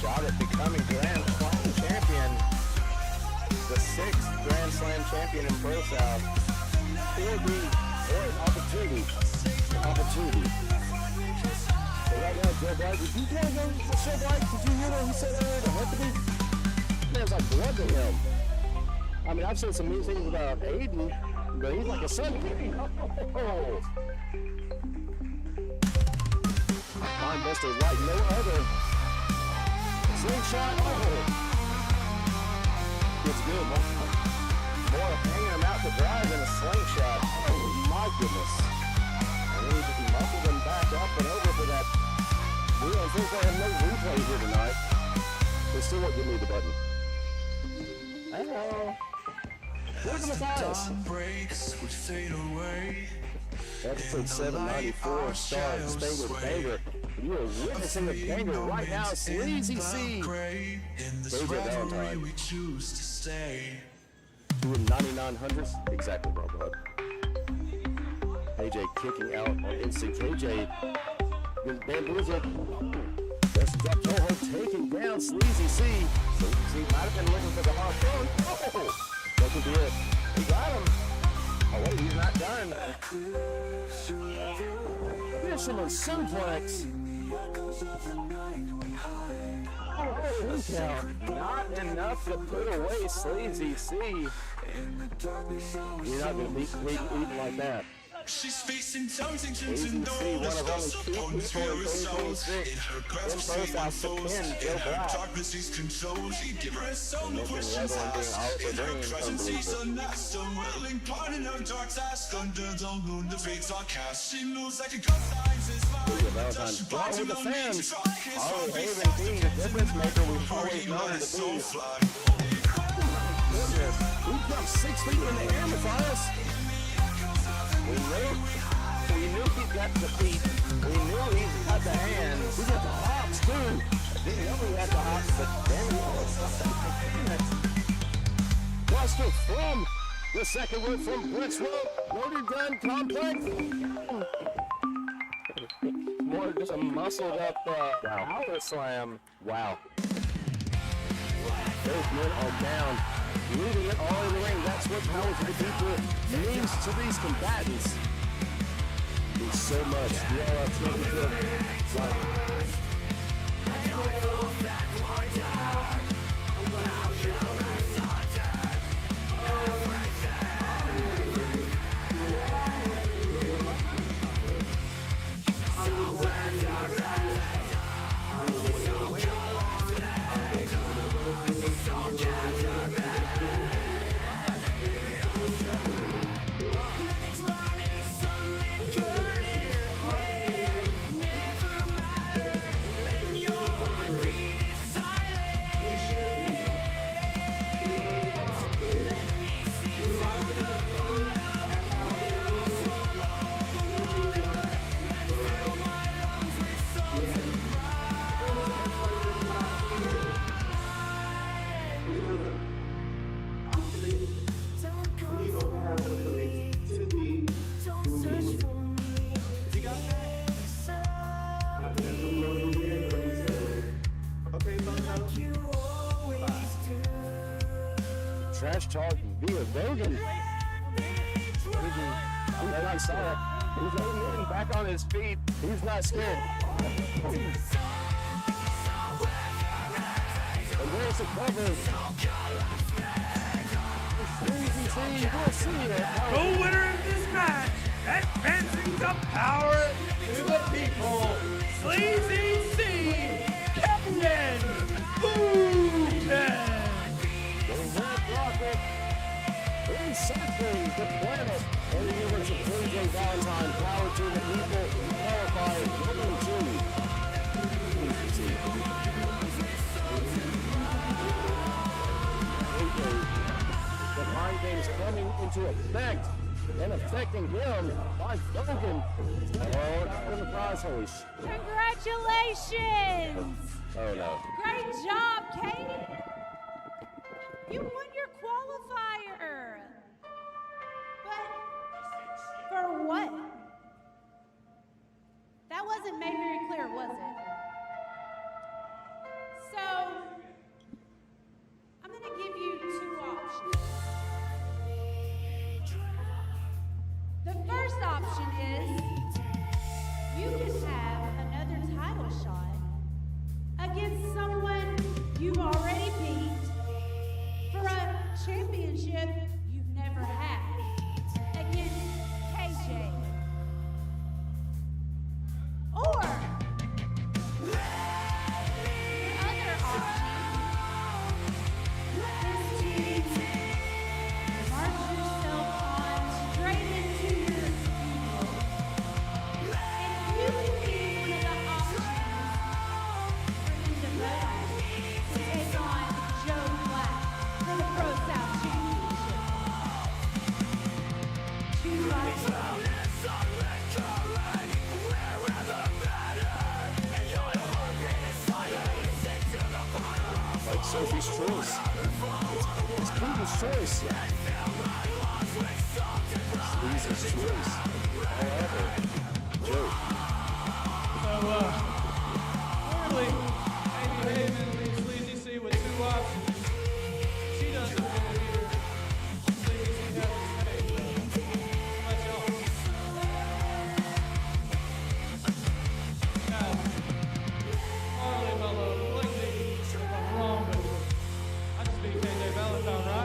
Shot at becoming Grand Slam champion. The 6th Grand Slam champion in ProSouth. Or an opportunity. Opportunity. So right now, Joe Black, did you guys know Joe Black? Did you hear what he said earlier to Huckaby? Man's like blood to him. I mean, I've said some mean things about Aiden, but he's like a son to me. Oh. Fine buster like no other. Slingshot. Oh. It's good. More hanging him out to dry than a slingshot. Oh my goodness. And then he just muscled him back up and over for that. We don't think they have no replay here tonight. They still won't give me the button. Hello. Look at my eyes. Episode 794, Star Spangled Banger. You are witnessing the banger right now. Sleazy C. AJ Valentine. 2 9900s. Exactly, bro. AJ kicking out on instinct. AJ with bamboozled. That's drop toe hold taking down Sleazy C. Sleazy C might have been looking for the hard phone. Oh, that could be it. He got him. Oh, wait, he's not done. Fisherman suplex. Count. Not enough to put away Sleazy C. You're not going to beat eating like that. She's facing tempting to Sleazy know C, one the of only stuff's 2 people in upon fearless 2026 in her in grasp ProSouth to foes. pin Joe In her Black. darkness she's controlled. She give her a soul, no Making questions the other one being asked. Oliver In her Green presence she's unbelievable. unmasked, unwilling part in her dark task. Under the moon the fates are cast. She moves like a ghost, eyes is fine. Valentine brought with the fans. Harley Haven being the difference maker we've always known her to be. Goodness, we jumped 6 feet in the air, Matthias. We knew he got the feet. We knew he got the hands. We got the hops too. Didn't know he had the hops, but then Buster from the second word from Blitzwell. Loaded gun complex. More just a muscled up power slam. Wow. Those men are down. Leaving it all in the ring. That's what power to the people means to these combatants. Means so much. The all-out championship. Trash talk via Vogan. I'm glad I saw it. He's getting back on his feet. He's not scared. And there's a cover. Sleazy C, we'll see it. The winner of this match, advancing the power to the people, Sleazy C, Captain Huckaby. Encircling the planet in the universe of Julian Valentine, power to the people, qualified, number 2. The mind games coming into effect and affecting him by Duncan. Oh, not in the prize hoist. Congratulations! Oh no. Great job, Katie! You won your qualifier! But for what? That wasn't made very clear, was it? So, I'm gonna give you two options. The first option is you can have another title shot against someone you've already beat for a championship you've never had against KJ. Or the other option is to march yourself on straight into your funeral. And you can be one of the options for him to vote on to take on Joe Black for the ProSouth Championship. Choose wisely. Like Sophie's choice. It's people's choice. Sleazy's choice. However, Joe. So, clearly, Amy Haven leaves Sleazy C with two options. She doesn't want to hear Sleazy C have his say. Much else. Guys, Harley Mello, correct me if I'm wrong, but I just beat KJ Valentine, right?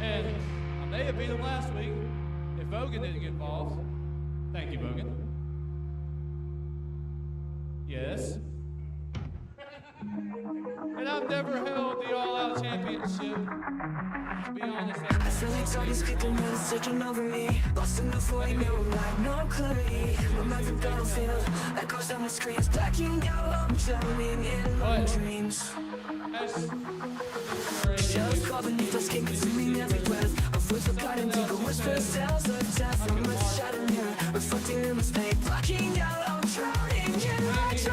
And I may have beat him last week if Vogan didn't get involved. Thank you, Vogan. Yes. And I've never held the All-Out Championship. To be honest, I feel like time is quickly minutes taking over me. Lost in the void, no light, no clarity. My mind's a battlefield, echoes on the screens. Blacking out, I'm drowning in my dreams. Shadows crawl beneath us, can't consuming every breath. A voice of God and deep, a whisper sounds of death. I'm a shattered mirror, reflecting in this pain. Blacking out, I'm drowning in my dreams.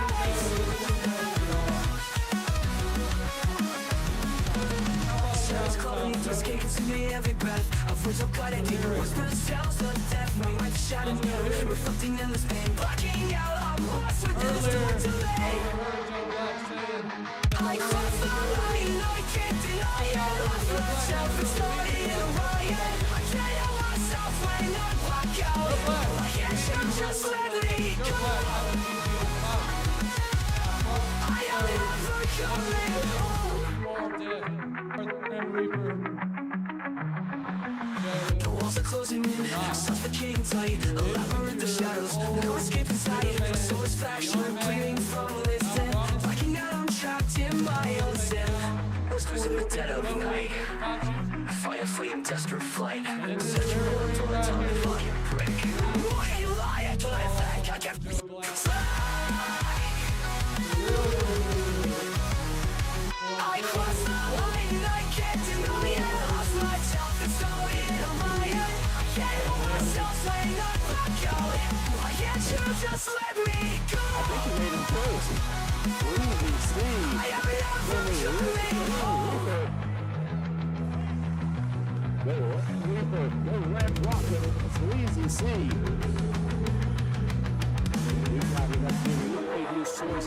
Shadows crawl beneath us, can't consuming every breath. A voice of God and deep, a whisper sounds of death. My mind's a shattered mirror, reflecting in this pain. Blacking out, I'm lost within this dark delay. I cross the line, I can't deny it. Lost myself, it's not in a riot. I can't help myself when I black out. Why can't you just let me go? I am never coming home. The walls are closing in, suffocating tight. A labyrinth of shadows, no escape inside. So it's faction, bleeding from listening. Blacking out, I'm trapped in my own sin. Whispers in the dead of night. Fire fleeing, desperate flight. Searching for a door to volume break. Why you lie? I think I can I crossed the line, I can't deny it. Lost myself, it's all in my head. I can't hold myself when I black out. Why can't you just let me go? I think he made him close. Sleazy C. I am never coming home. Go Reaper, go Red Rocket, Sleazy C. We've got enough to Aiden's choice.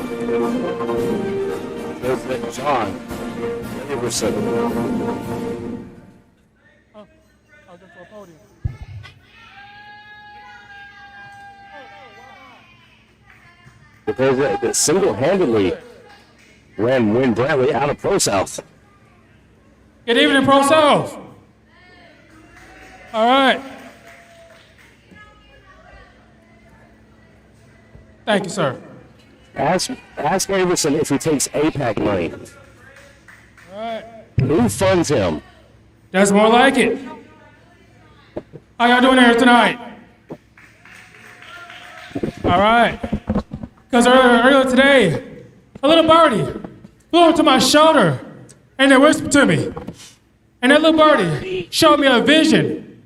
There's that John. Iverson. I'll go for a podium. The president that single-handedly ran Win Bradley out of ProSouth. Good evening, ProSouth. All right. Thank you, sir. Ask Iverson if he takes APAC money. All right. Who funds him? That's more like it. How y'all doing here tonight? All right. Because earlier today, a little birdie flew onto my shoulder and they whispered to me. And that little birdie showed me a vision.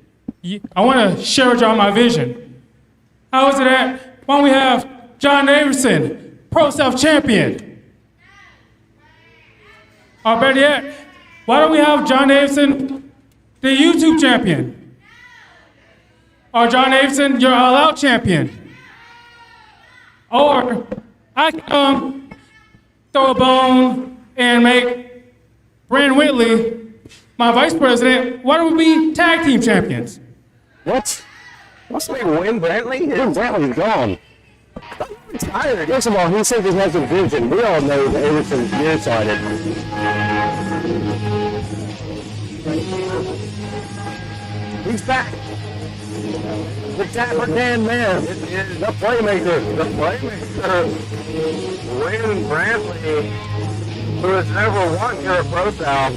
I want to share with y'all my vision. How is it that when we have John Iverson, ProSouth champion? Or better yet, why don't we have John Iverson, the YouTube champion? Or John Iverson, your All Out champion? Or I can throw a bone and make Brandon Whitley my vice president. Why don't we be tag team champions? What? What's the name? Win Bradley? Win Bradley's gone. He's retired. First of all, he says he has a vision. We all know that Iverson's nearsighted. He's back. The Dapper Dan man. The playmaker. The playmaker. Win Bradley, who has never won here at ProSouth.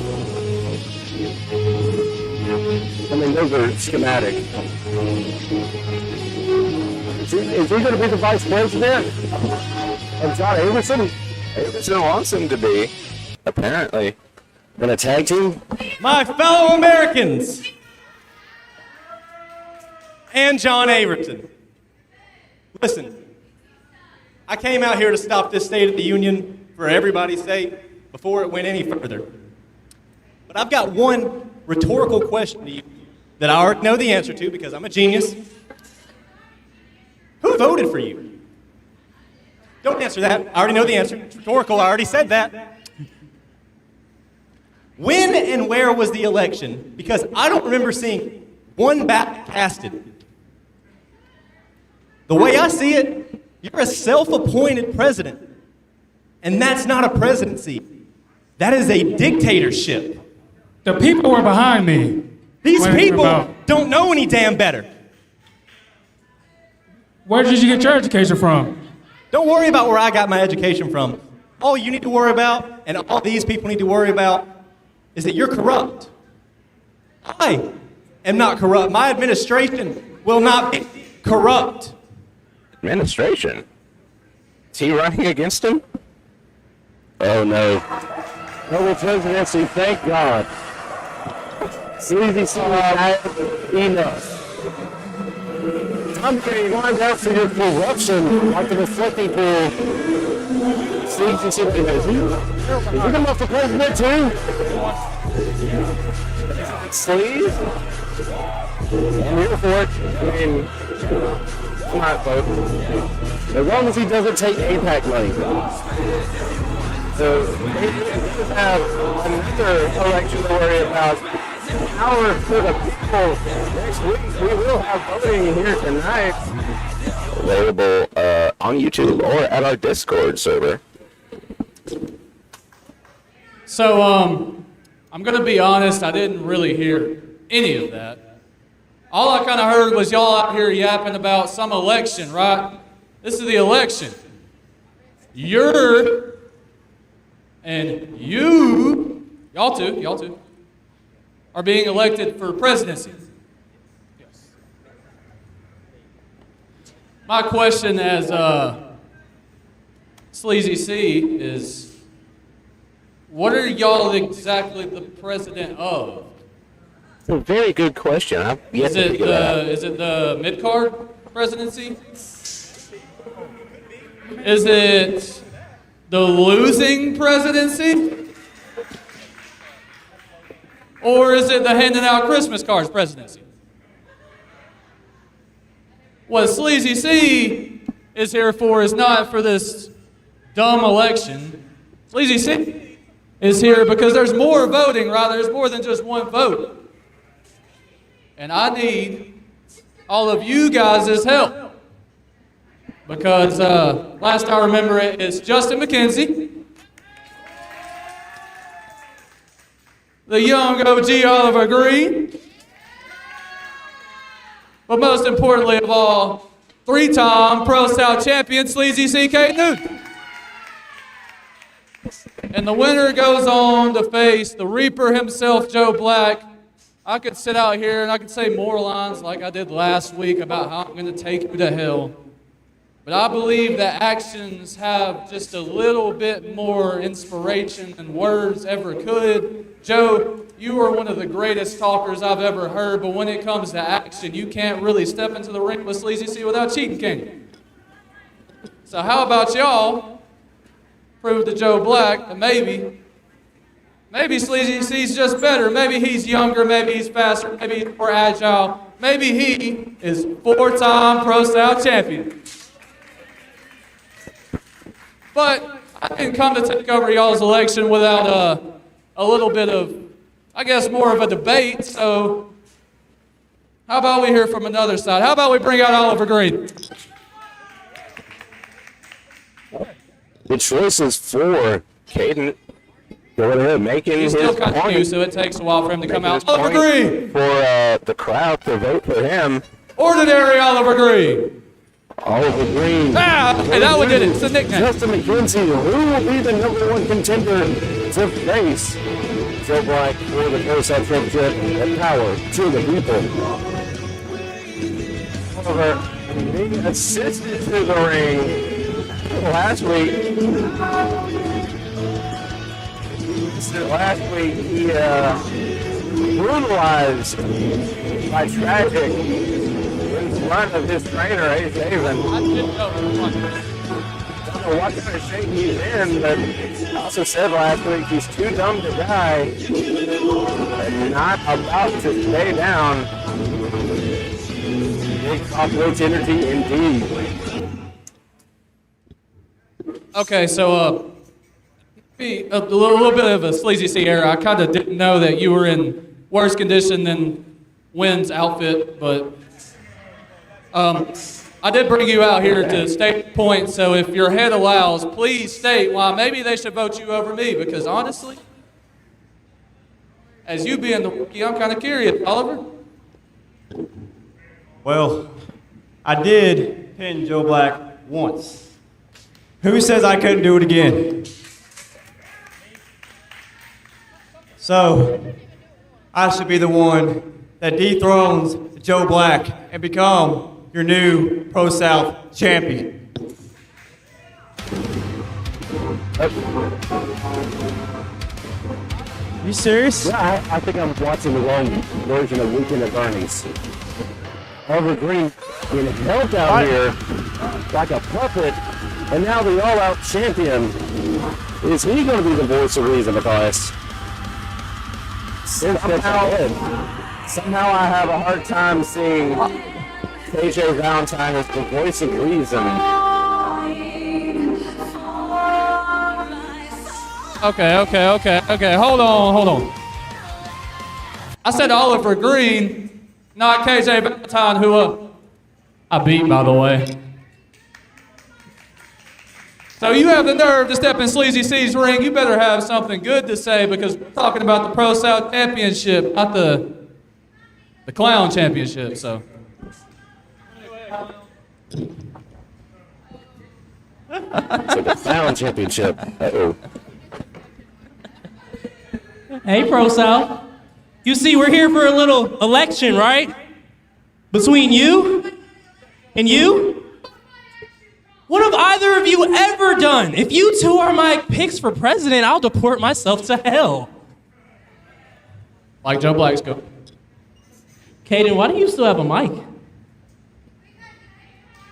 I mean, those are schematic. Is he going to be the vice president of John Iverson? Iverson wants him to be, apparently. In a tag team? My fellow Americans and John Iverson, listen, I came out here to stop this State of the Union for everybody's sake before it went any further. But I've got one rhetorical question to you that I already know the answer to because I'm a genius. Who voted for you? Don't answer that. I already know the answer. It's rhetorical. I already said that. When and where was the election? Because I don't remember seeing one ballot casted. The way I see it, you're a self-appointed president. And that's not a presidency. That is a dictatorship. The people were behind me. These people don't know any damn better. Where did you get your education from? Don't worry about where I got my education from. All you need to worry about, and all these people need to worry about, is that you're corrupt. I am not corrupt. My administration will not be corrupt. Administration? Is he running against him? Oh no. No presidency, thank God. Sleazy C enough. I'm getting lined out for your corruption like the reflecting pool. Sleazy C, is he coming up for president too? Sleaze? I'm here for it. I mean, I might vote. As long as he doesn't take APAC money. So, he does have another election to worry about. Power for the people. Next week, we will have voting here tonight. Available on YouTube or at our Discord server. So, I'm going to be honest, I didn't really hear any of that. All I kind of heard was y'all out here yapping about some election, right? This is the election. You're, and you, y'all too, are being elected for presidency. Yes. My question as Sleazy C is, what are y'all exactly the president of? It's a very good question. I've yet to figure that out. Is it the mid-card presidency? Is it the losing presidency? Or is it the handing out Christmas cards presidency? What Sleazy C is here for is not for this dumb election, Sleazy C is here because there's more voting, right? There's more than just one vote. And I need all of you guys' help. Because last I remember it is Justin McKenzie, the young OG Oliver Green, but most importantly of all, 3-time ProSouth champion Sleazy C. Newton. And the winner goes on to face the Reaper himself, Joe Black. I could sit out here and I could say more lines like I did last week about how I'm going to take you to hell. But I believe that actions have just a little bit more inspiration than words ever could. Joe, you are one of the greatest talkers I've ever heard, but when it comes to action, you can't really step into the ring with Sleazy C without cheating, can you? So how about y'all prove to Joe Black that maybe Sleazy C's just better. Maybe he's younger, maybe he's faster, maybe he's more agile. Maybe he is 4-time ProSouth champion. But I didn't come to take over y'all's election without a little bit of, I guess, more of a debate. So how about we hear from another side? How about we bring out Oliver Green? The choices for Caden going ahead making He's his still kind of new, point. so it takes a while for him to come Making out. his Oliver point Green! For the crowd to vote for him. Ordinary Oliver Green! Oliver Green. Okay, that one did it. It's a nickname. Justin McKenzie, who will be the #1 contender to face Joe Black for the ProSouth Championship and power to the people. However, being assisted to the ring last week. He brutalized by Tragic in front of his trainer, Ace Haven. I don't know what kind of shape he's in, but he also said last week he's too dumb to die and not about to stay down. Big cockroach energy indeed. Okay, so a little bit of a Sleazy C error. I kind of didn't know that you were in worse condition than Wynn's outfit, but I did bring you out here to state points, so if your head allows, please state why maybe they should vote you over me, because honestly, as you being the rookie, I'm kind of curious. Oliver? Well, I did pin Joe Black once. Who says I couldn't do it again? So, I should be the one that dethrones Joe Black and become your new ProSouth champion. You serious? Yeah, I think I'm watching the wrong version of Weekend at Bernie's. Oliver Green being held out here like a puppet, and now the all-out champion. Is he going to be the voice of reason, Matthias? Somehow I have a hard time seeing KJ Valentine as the voice of reason. Okay. Hold on. I said Oliver Green, not KJ Valentine, who I beat, by the way. So you have the nerve to step in Sleazy C's ring. You better have something good to say, because we're talking about the ProSouth Championship, not the Clown Championship. So. So the Clown Championship. Uh-oh. Hey, ProSouth. You see, we're here for a little election, right? Between you and you. What have either of you ever done? If you two are my picks for president, I'll deport myself to hell. Like Joe Black's go. Caden, why do you still have a mic?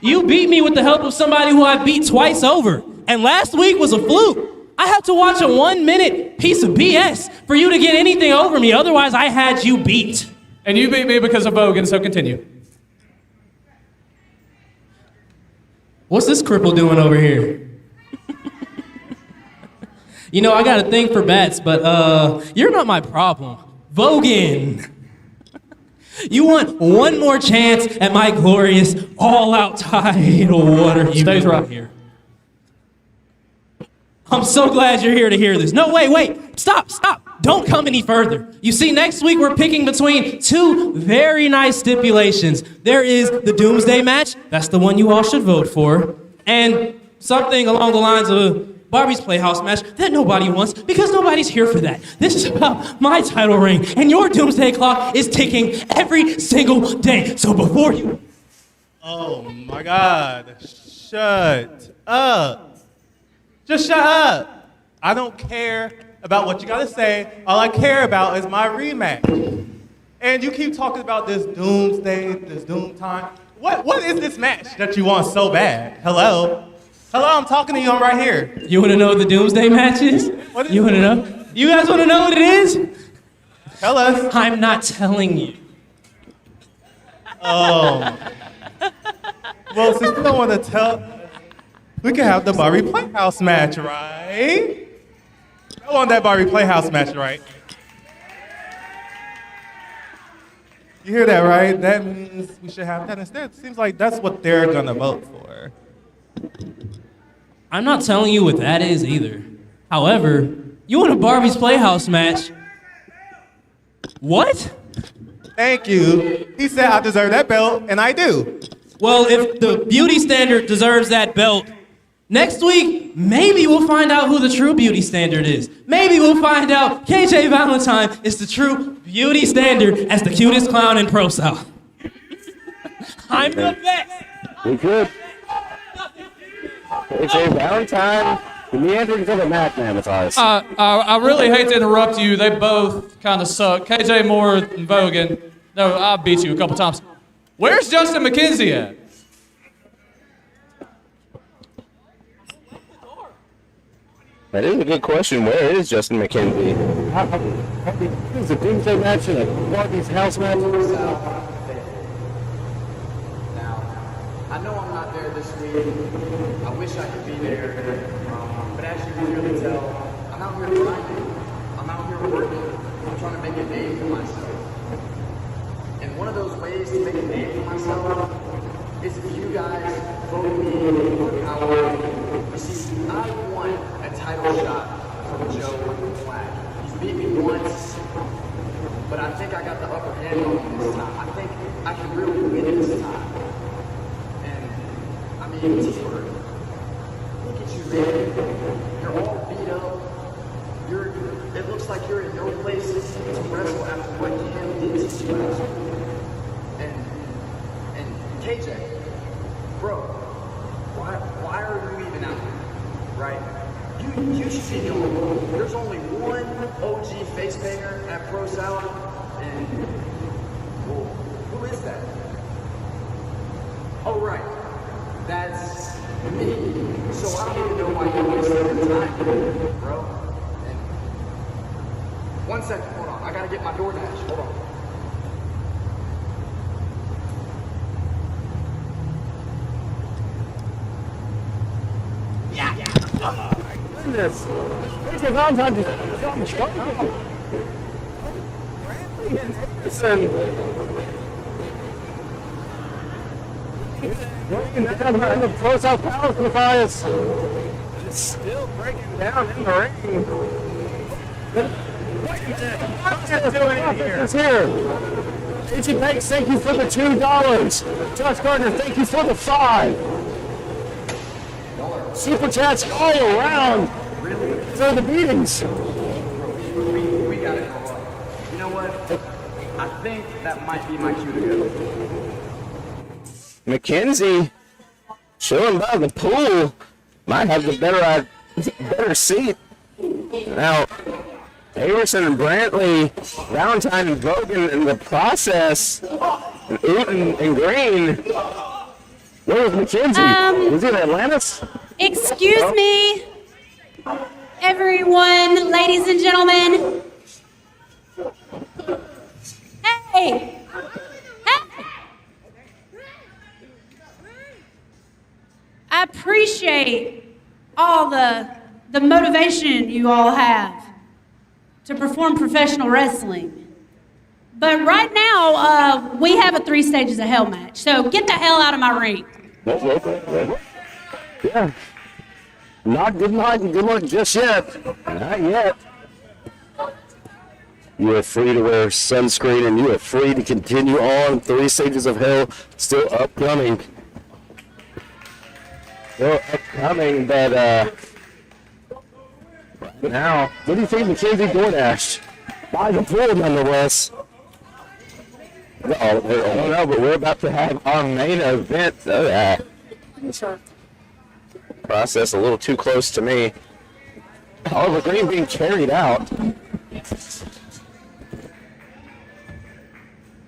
You beat me with the help of somebody who I beat twice over. And last week was a fluke. I had to watch a 1-minute piece of BS for you to get anything over me. Otherwise, I had you beat. And you beat me because of Vogan, so continue. What's this cripple doing over here? You know, I got a thing for bats, but you're not my problem. Vogan! You want one more chance at my glorious all-out title. What are you Stays doing right here? I'm so glad you're here to hear this. No, wait. Stop. Don't come any further. You see, next week we're picking between two very nice stipulations. There is the Doomsday match. That's the one you all should vote for. And something along the lines of Barbie's Playhouse match that nobody wants because nobody's here for that. This is about my title reign, and your Doomsday clock is ticking every single day. So before you... Oh my God. Shut up. Just shut up. I don't care about what you gotta say. All I care about is my rematch. And you keep talking about this doomsday, this doom time. What is this match that you want so bad? Hello, I'm talking to you. I'm right here. You want to know what the Doomsday match is? You want to know? You guys want to know what it is? Tell us. I'm not telling you. Oh. Well, since you don't want to tell, we can have the Barbie Playhouse match, right? I want that Barbie Playhouse match, right? You hear that, right? That means we should have that instead. Seems like that's what they're gonna vote for. I'm not telling you what that is either. However, you want a Barbie's Playhouse match. What? Thank you. He said I deserve that belt, and I do. Well, if the beauty standard deserves that belt, next week, maybe we'll find out who the true beauty standard is. Maybe we'll find out KJ Valentine is the true beauty standard as the cutest clown in ProSouth. I'm the best. We could. KJ Valentine, the meandering to the Mac man with ours. I really hate to interrupt you. They both kind of suck. KJ more than Vogan. No, I beat you a couple times. Where's Justin McKenzie at? That is a good question. Where is Justin McKenzie? Is the Doomsday match and a Barbie's house match? Now, I know I'm not there this week. I wish I could be there. But as you can clearly tell, I'm out here grinding. I'm out here working. I'm trying to make a name for myself. And one of those ways to make a name for myself is if you guys vote me for power. You see, I won a title shot from Joe Black. He's beat me once, but I think I got the upper hand on him this time. I think I can really win this time. And, I mean, T-Bird, look at you, man. You're all beat up. It looks like you're in no place to wrestle after what Cam did to you last week. And KJ, bro, why are you even out here, right? You should be going. There's only one OG face painter at ProSouth, and well, who is that? Oh, right, that's me. So I don't even know why you're wasting your time, bro. And 1 second, hold on. I gotta get my DoorDash. Hold on. Goodness. KJ Valentine just got me struck out. Bradley and Anderson. Breaking down in the ProSouth Power Matthias. It's still breaking down in the ring. Wait a minute. What's doing here? It's here. Agent Banks, thank you for the $2. Josh Gardner, thank you for the $5. Super chats all around for the beatings. We gotta go up. You know what? I think that might be my cue to go. McKenzie, chilling by the pool, might have the better seat. Now, Averson and Brantley, Valentine and Vogan in the process, and Uten and Green. Where was McKenzie? Was he in Atlantis? Excuse me, everyone, ladies and gentlemen. Hey! I appreciate all the the motivation you all have to perform professional wrestling. But right now, we have a 3 Stages of Hell match. So get the hell out of my ring. Yeah. Not good luck just yet. Not yet. You are free to wear sunscreen and you are free to continue on. 3 Stages of Hell still upcoming. But now, what do you think Mackenzie DoorDash? By the pool, nonetheless. Oh no, but we're about to have our main event. Process a little too close to me. Oliver Green being carried out. It's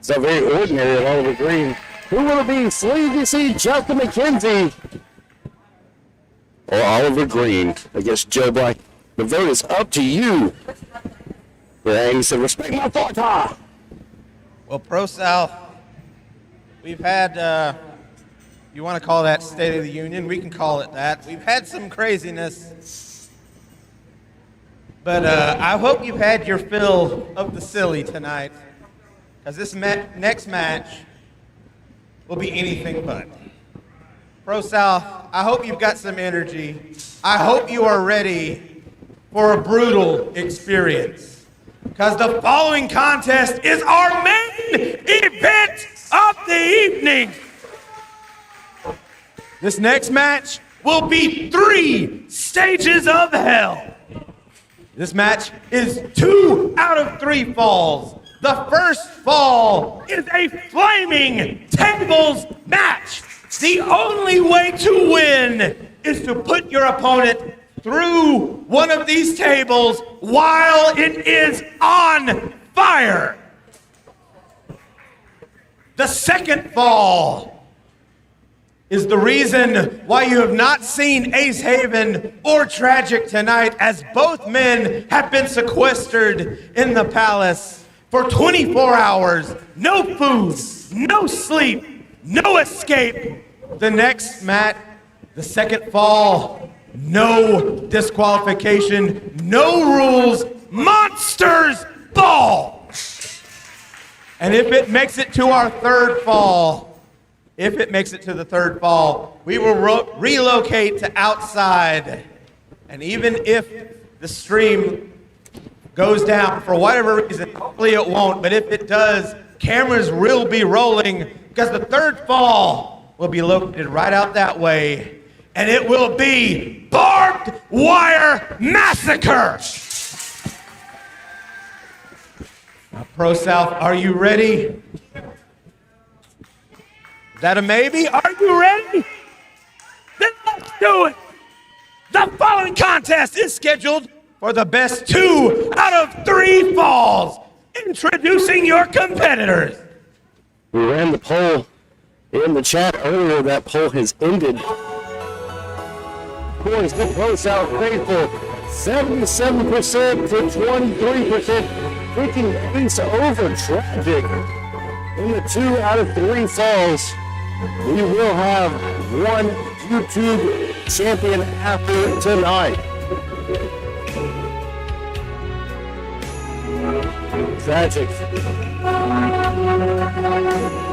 not very ordinary of Oliver Green. Who will it be? Sleazy C, Justin McKenzie, or Oliver Green against Joe Black? The vote is up to you. He said, respect my thought. Well, ProSouth, we've had, you want to call that State of the Union? We can call it that. We've had some craziness. But I hope you've had your fill of the silly tonight, because this next match will be anything but. ProSouth, I hope you've got some energy. I hope you are ready for a brutal experience, because the following contest is our main event of the evening. This next match will be 3 Stages of Hell. This match is 2 out of 3 falls. The first fall is a flaming tables match. The only way to win is to put your opponent through one of these tables while it is on fire. The second fall is the reason why you have not seen Ace Haven or Tragic tonight, as both men have been sequestered in the palace for 24 hours. No food, no sleep, no escape. The next match, the second fall, no disqualification, no rules, Monsters Ball. And if it makes it to our third fall, we will relocate to outside. And even if the stream goes down for whatever reason, hopefully it won't, but if it does, cameras will be rolling, because the third fall will be located right out that way. And it will be Barbed Wire Massacre. Now, ProSouth, are you ready? Is that a maybe? Are you ready? Then let's do it. The following contest is scheduled for the best 2 out of 3 falls. Introducing your competitors. We ran the poll in the chat earlier. That poll has ended. Boys, the ProSouth faithful, 77% to 23%, picking Ace over Tragic. In the 2 out of 3 falls, we will have one YouTube champion after tonight. Tragic,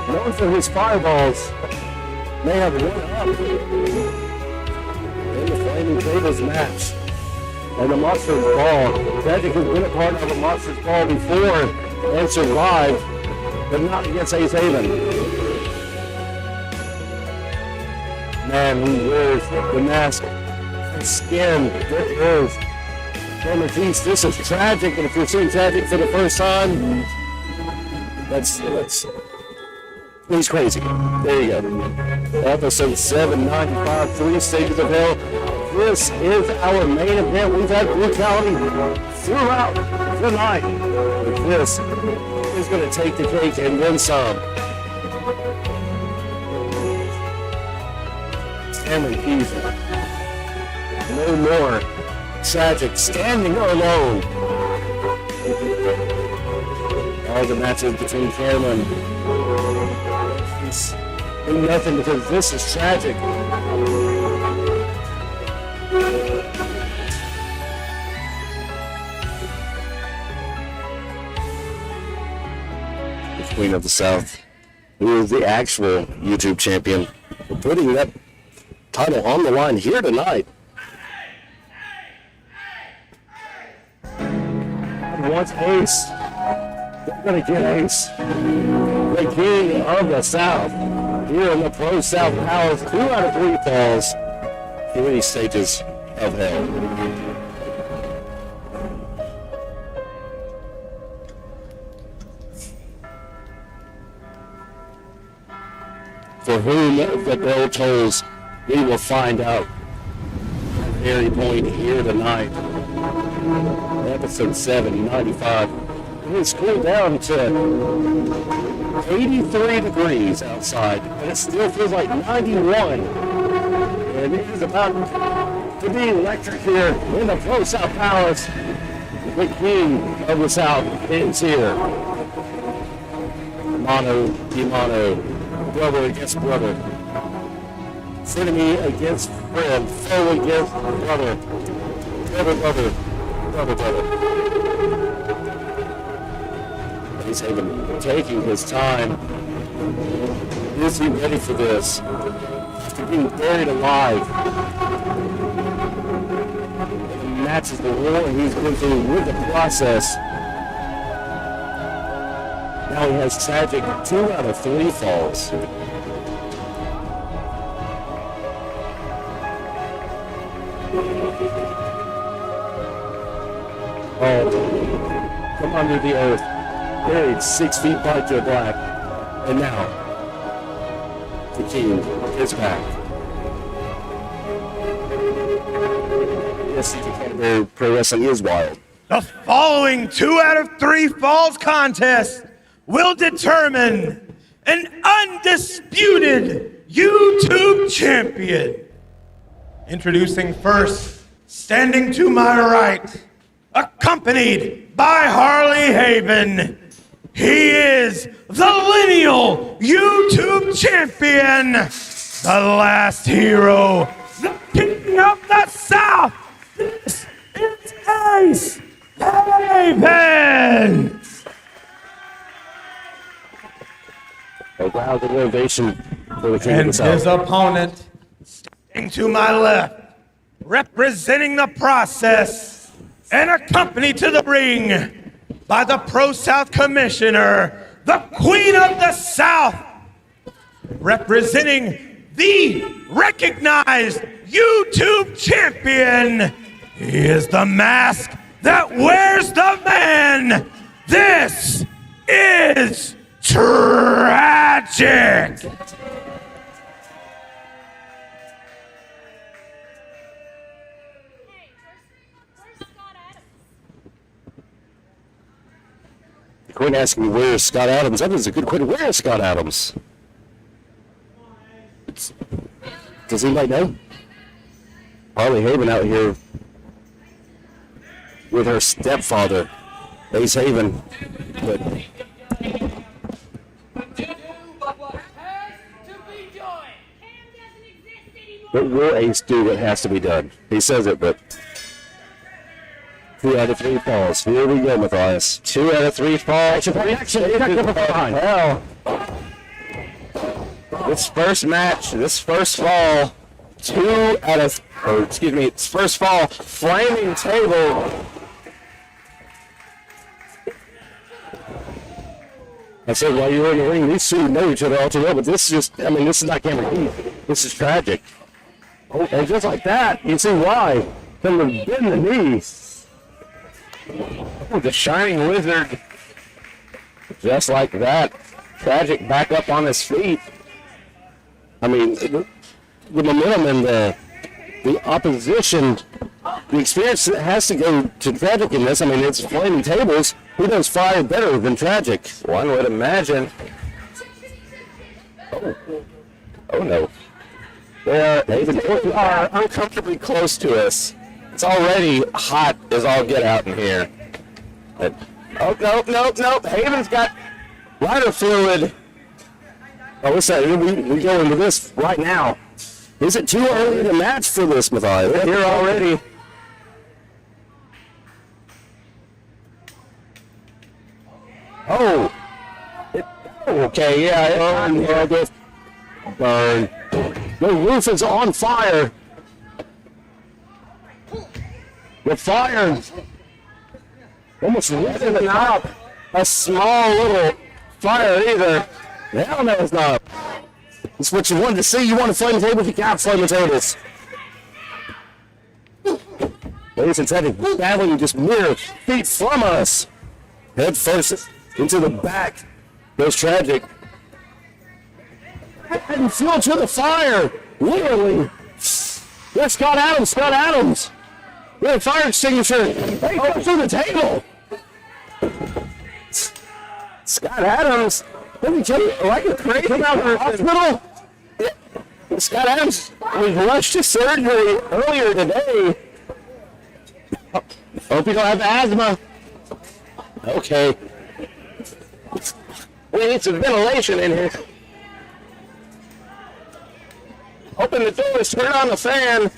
known for his fireballs, may have one up in the Flaming Tables match. And the Monsters Ball. Tragic has been a part of a Monsters Ball before and survived, but not against Ace Haven. Man, he wears the mask and skin. There is Cameron Teese. This is Tragic, and if you're seeing Tragic for the first time, that's he's crazy. There you go. Episode 795, 3 Stages of Hell. This is our main event. We've had brutality throughout the night. But this is going to take the cake and then some. Cameron Teese. No more. Tragic standing alone. All the matches between Cameron mean nothing, because this is Tragic. Queen of the South, who is the actual YouTube champion, for putting that title on the line here tonight. Wants Ace. They're going to get Ace, the King of the South, here in the Pro South Palace. 2 out of 3 falls, 3 stages of hell. For whom the bell tolls, we will find out at very point here tonight. Episode 795. It's cooled down to 83 degrees outside, but it still feels like 91. And it is about to be electric here in the Pro South Palace. The King of the South is here. Mano a mano. Brother against brother. Enemy against friend. Foe against brother. Brother. He's even taking his time. Is he ready for this? After being buried alive. He matches the war he's been through with the process. Now he has tragic 2 out of 3 falls. Oh, from under the earth, buried 6 feet by Joe Black, and now the King is back. Yes, Canterbury Pro Wrestling is wild. The following 2 out of 3 falls contest will determine an undisputed YouTube champion. Introducing first, standing to my right, accompanied by Harley Haven, he is the lineal YouTube champion, the last hero, the King of the South. This is Ace Haven. A round of innovation for the King of And the South. his opponent, standing to my left, representing the process, and accompanied to the ring by the Pro South Commissioner, the Queen of the South, representing the recognized YouTube champion. He is the mask that wears the man. This is tragic. Quinn asking me, where's Scott Adams? That is a good question. Where is Scott Adams? Does anybody know? Harley Haven out here with her stepfather, Ace Haven. But will Ace do what has to be done? He says it, but 2 out of 3 falls. Here we go, Matthias. 2 out of 3 falls. Action. Hell. This first match, this first fall, first fall, flaming table. I said, while you were in the ring, these 2 know each other all too well, but this is just, this is not Cameron Keith. This is tragic. Oh, and just like that, you see why. From the bend the knees. Oh, the Shining Wizard. Just like that. Tragic back up on his feet. The momentum and the opposition, the experience has to go to Tragic in this. It's flaming tables. Who does fire better than Tragic? One would imagine. Oh no. They are uncomfortably close to us. It's already hot as all get out in here. But, nope. Haven's got lighter fluid. Oh, what's that? We go into this right now. Is it too early to match for this, Matthias? We're here already. Oh, Okay, yeah, burn. The roof is on fire. The fire almost lit in the top. A small little fire either. Hell no, it's not. It's what you wanted to see. You want a flaming table, you got flaming tables. Ladies and gentlemen, battling just mere feet from us. Head first into the back. Goes Tragic. And fuel to the fire. Literally. There's Scott Adams. With a fire extinguisher. Hey, go through the table. Scott Adams. Let me tell you, like a crazy come out of the hospital. Scott Adams was rushed to surgery earlier today. Hope you don't have asthma. Okay. We need some ventilation in here. Open the doors, turn on the fan.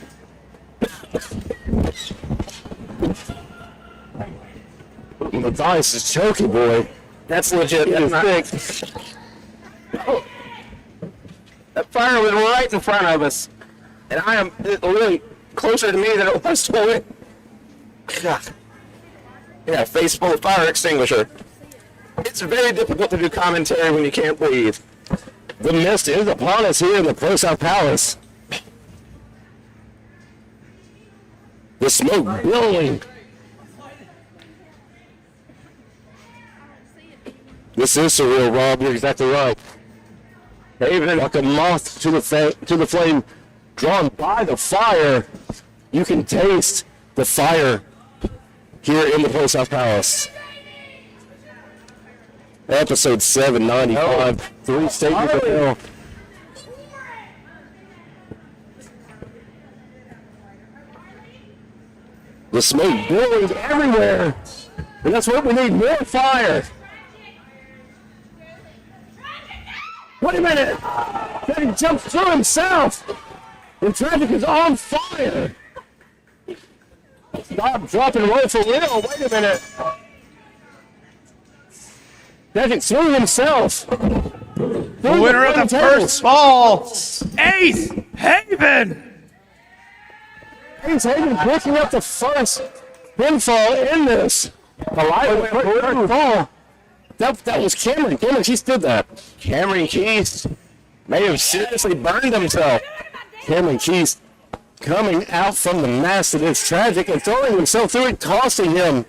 Matthias is choking, boy. That's legit. That's thick. Oh. That fire was right in front of us. And I am really closer to me than it was to it. Yeah, face full of fire extinguisher. It's very difficult to do commentary when you can't breathe. The mist is upon us here in the ProSouth Palace. The smoke billowing. This is surreal, Rob. You're exactly right. Even like a moth to the flame, drawn by the fire, you can taste the fire here in the ProSouth Palace. Episode 795, 3 stages of hell. The smoke billowing everywhere, and that's what we need, more fire. Wait a minute! Then he jumps through himself! And Tragic is on fire! Stop, drop, and roll for real! Wait a minute! Tragic threw himself! The winner of the first fall, Ace Haven! Ace Haven picking up the first pinfall in this. The lightweight first fall. That was Cameron. Cameron Keys did that. Cameron Keys may have seriously burned himself. Cameron Keys coming out from the mass that is Tragic and throwing himself through it, costing him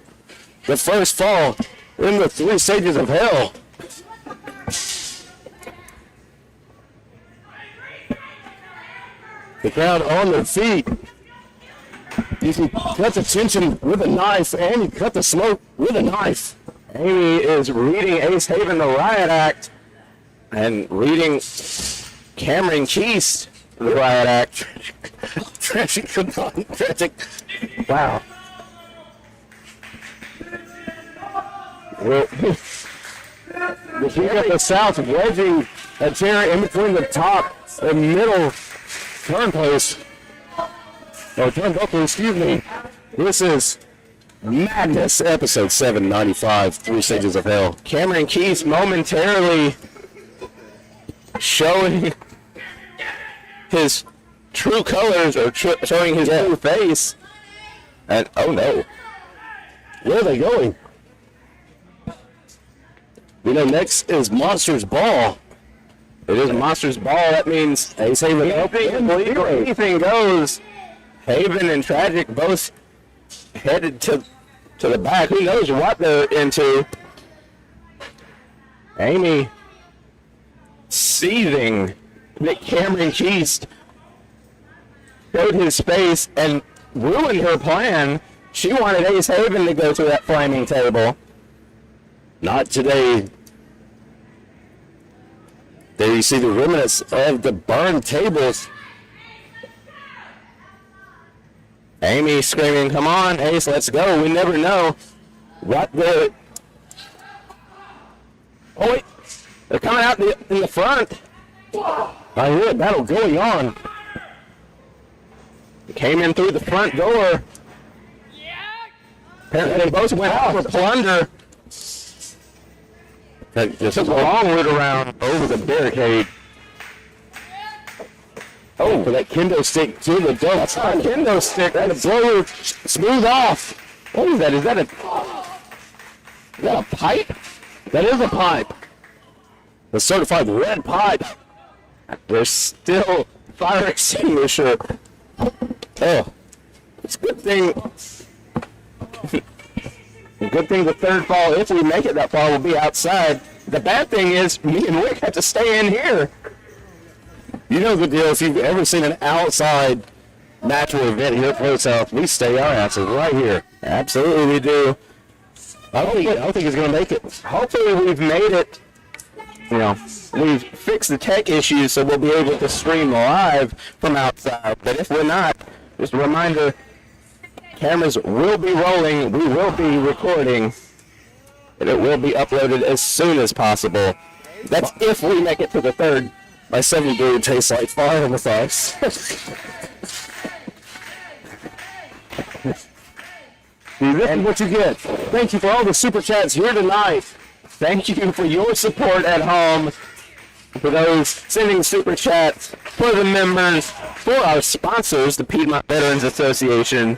the first fall in the 3 stages of hell. The crowd on their feet. You can cut the tension with a knife and you cut the smoke with a knife. Amy is reading Ace Haven the Riot Act and reading Cameron Keys the Riot Act. Tragic, come on, Tragic. Wow. Well, if you got the South wedging a chair in between the top and middle turnpost, or turnbuckle, excuse me, this is Madness, episode 795, 3 stages of hell. Cameron Keys momentarily showing his true colors, or showing his true face. And, oh no. Where are they going? You know, next is Monsters Ball. It is Monsters Ball. That means Ace Haven anything goes. Haven and Tragic both headed to the back. Who knows what they're into? Amy seething that Cameron Keys showed his face and ruined her plan. She wanted Ace Haven to go to that flaming table. Not today. There you see the remnants of the burned tables. Amy screaming, come on, Ace, let's go. We never know what the... Oh, wait. They're coming out in the front. I hear a battle going on. They came in through the front door. Apparently they both went out for plunder. Just took a long route around over the barricade. Oh, for that kendo stick to the dope. That's not a kendo stick. That's a blower smooth off. What is that? Is that a pipe? That is a pipe. The certified red pipe. There's still fire extinguisher. Oh, it's a good thing. Good thing the third fall, if we make it that far, will be outside. The bad thing is me and Rick have to stay in here. You know the deal. If you've ever seen an outside match or event here at ProSouth, we stay our asses right here. Absolutely we do. I don't think it's going to make it. Hopefully we've made it. You know, we've fixed the tech issues so we'll be able to stream live from outside. But if we're not, just a reminder, cameras will be rolling, we will be recording, and it will be uploaded as soon as possible. That's if we make it to the third. My 7 brew tastes like fire with ice. This is what you get. Thank you for all the super chats here tonight. Thank you for your support at home. For those sending super chats, for the members, for our sponsors, the Piedmont Veterans Association.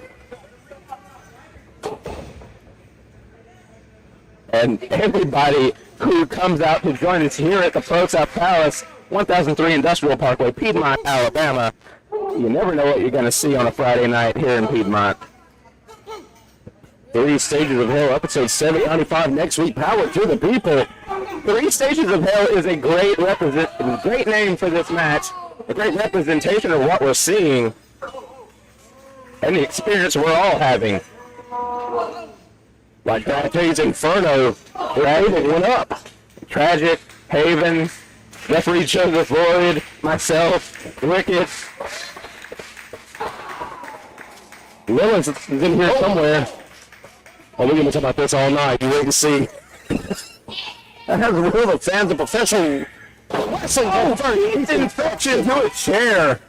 And everybody who comes out to join us here at the ProSouth Palace, 1003 Industrial Parkway, Piedmont, Alabama. You never know what you're going to see on a Friday night here in Piedmont. 3 Stages of Hell, episode 795 next week. Power to the people. 3 Stages of Hell is a great name for this match. A great representation of what we're seeing and the experience we're all having. Like Dante's Inferno, where Aiden went up. Tragic, Haven, referee Joseph Lloyd, myself, Wicked. Lillis is in here somewhere. Oh, we're going to talk about this all night. You wait and see. That has a real fans of professional wrestling. He's infection to a chair.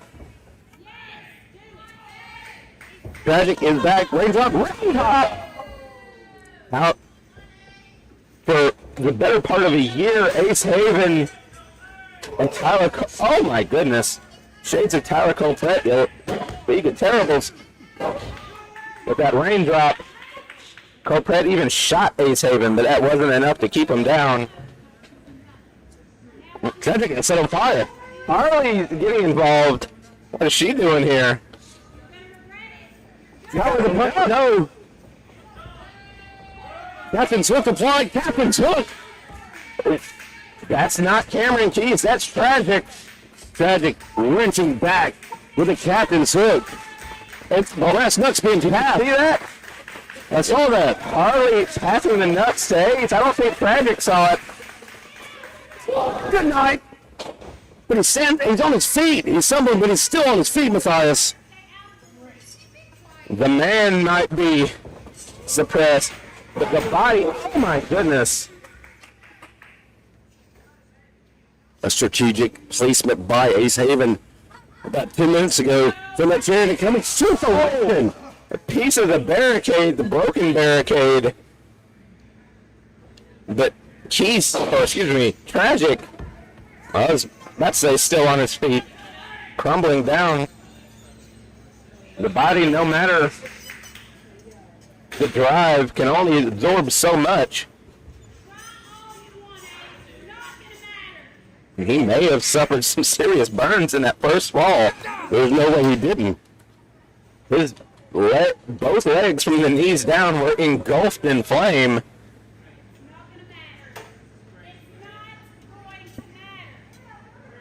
Tragic is back. Raindrop. Out for the better part of a year. Ace Haven and Tyler. Oh my goodness. Shades of Tyler Colpret. Big and terrible. With that raindrop. Colpret even shot Ace Haven, but that wasn't enough to keep him down. Tragic got set on fire. Harley's getting involved. What is she doing here? No. Captain's Hook applied. Captain's Hook. That's not Cameron Keys. That's Tragic. Tragic wrenching back with a Captain's Hook. It's Brass Nuts being tapped. See that? I saw that. Harley passing the nuts to Ace. I don't think Tragic saw it. Good night. But he's on his feet. He's stumbling, but he's still on his feet, Matthias. The man might be suppressed, but the body, oh my goodness. A strategic placement by Ace Haven about 10 minutes ago from that chair and coming to fruition. A piece of the barricade, the broken barricade. But Tragic, I was about to say still on his feet, crumbling down. The body, no matter the drive, can only absorb so much. He may have suffered some serious burns in that first fall. There's no way he didn't. Both legs from the knees down were engulfed in flame.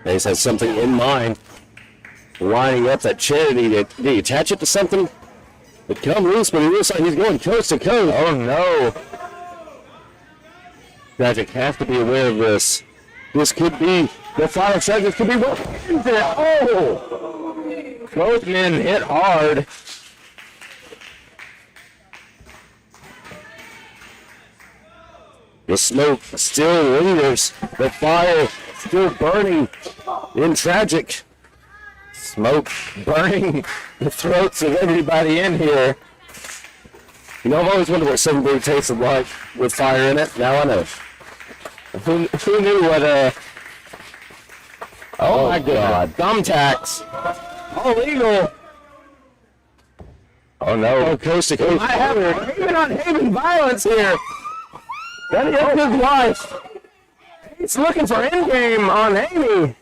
Ace has something in mind. Lining up that chair. Did he attach it to something? It come loose, but it looks like he's going coast to coast. Oh no. Tragic has to be aware of this. This could be the final check. This could be what? Oh! Both men hit hard. The smoke still lingers. The fire still burning in Tragic. Smoke burning the throats of everybody in here. You know, I've always wondered what 7 Brew tasted like with fire in it. Now I know. Who knew what oh my god. Thumbtacks. All legal. Oh no. Coast to coast. I have Haven on Haven violence here. That is his wife. He's looking for endgame on Amy.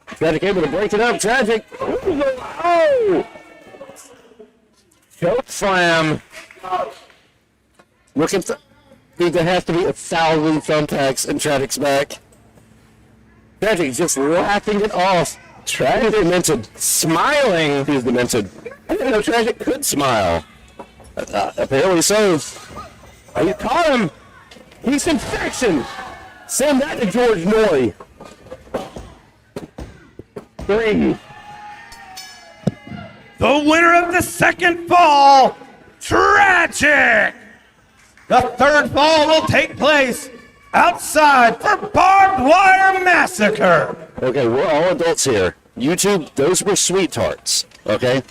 Tragic able to break it up. Tragic. Oh! Choke slam. Look at dude, there has to be 1,000 thumbtacks in Tragic's back. Tragic just laughing it off. Tragic demented. Smiling. He's demented. I didn't know Tragic could smile. Apparently so. Oh, you caught him. He's infection. Send that to George Noy. 3. The winner of the second fall, Tragic. The third fall will take place outside for Barbed Wire Massacre. Okay, we're all adults here. YouTube, those were sweet tarts, okay?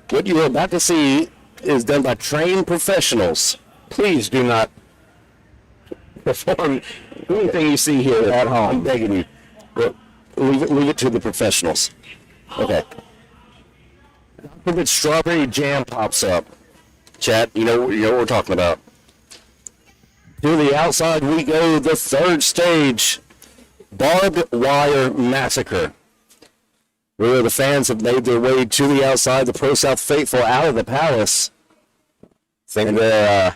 What you are about to see is done by trained professionals. Please do not perform anything you see here at home. I'm begging you. But leave it to the professionals. Okay. If strawberry jam pops up, chat, you know what we're talking about. To the outside we go, the third stage, Barbed Wire Massacre. Where the fans have made their way to the outside, the ProSouth faithful out of the palace. And they're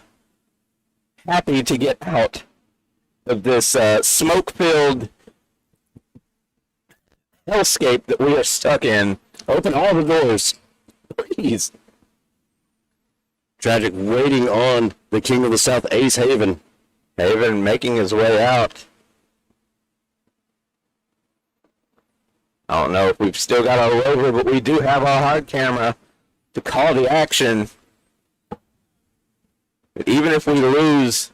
happy to get out of this smoke-filled hellscape that we are stuck in. Open all the doors. Please. Tragic waiting on the King of the South, Ace Haven. Haven making his way out. I don't know if we've still got our rover, but we do have our hard camera to call the action. But even if we lose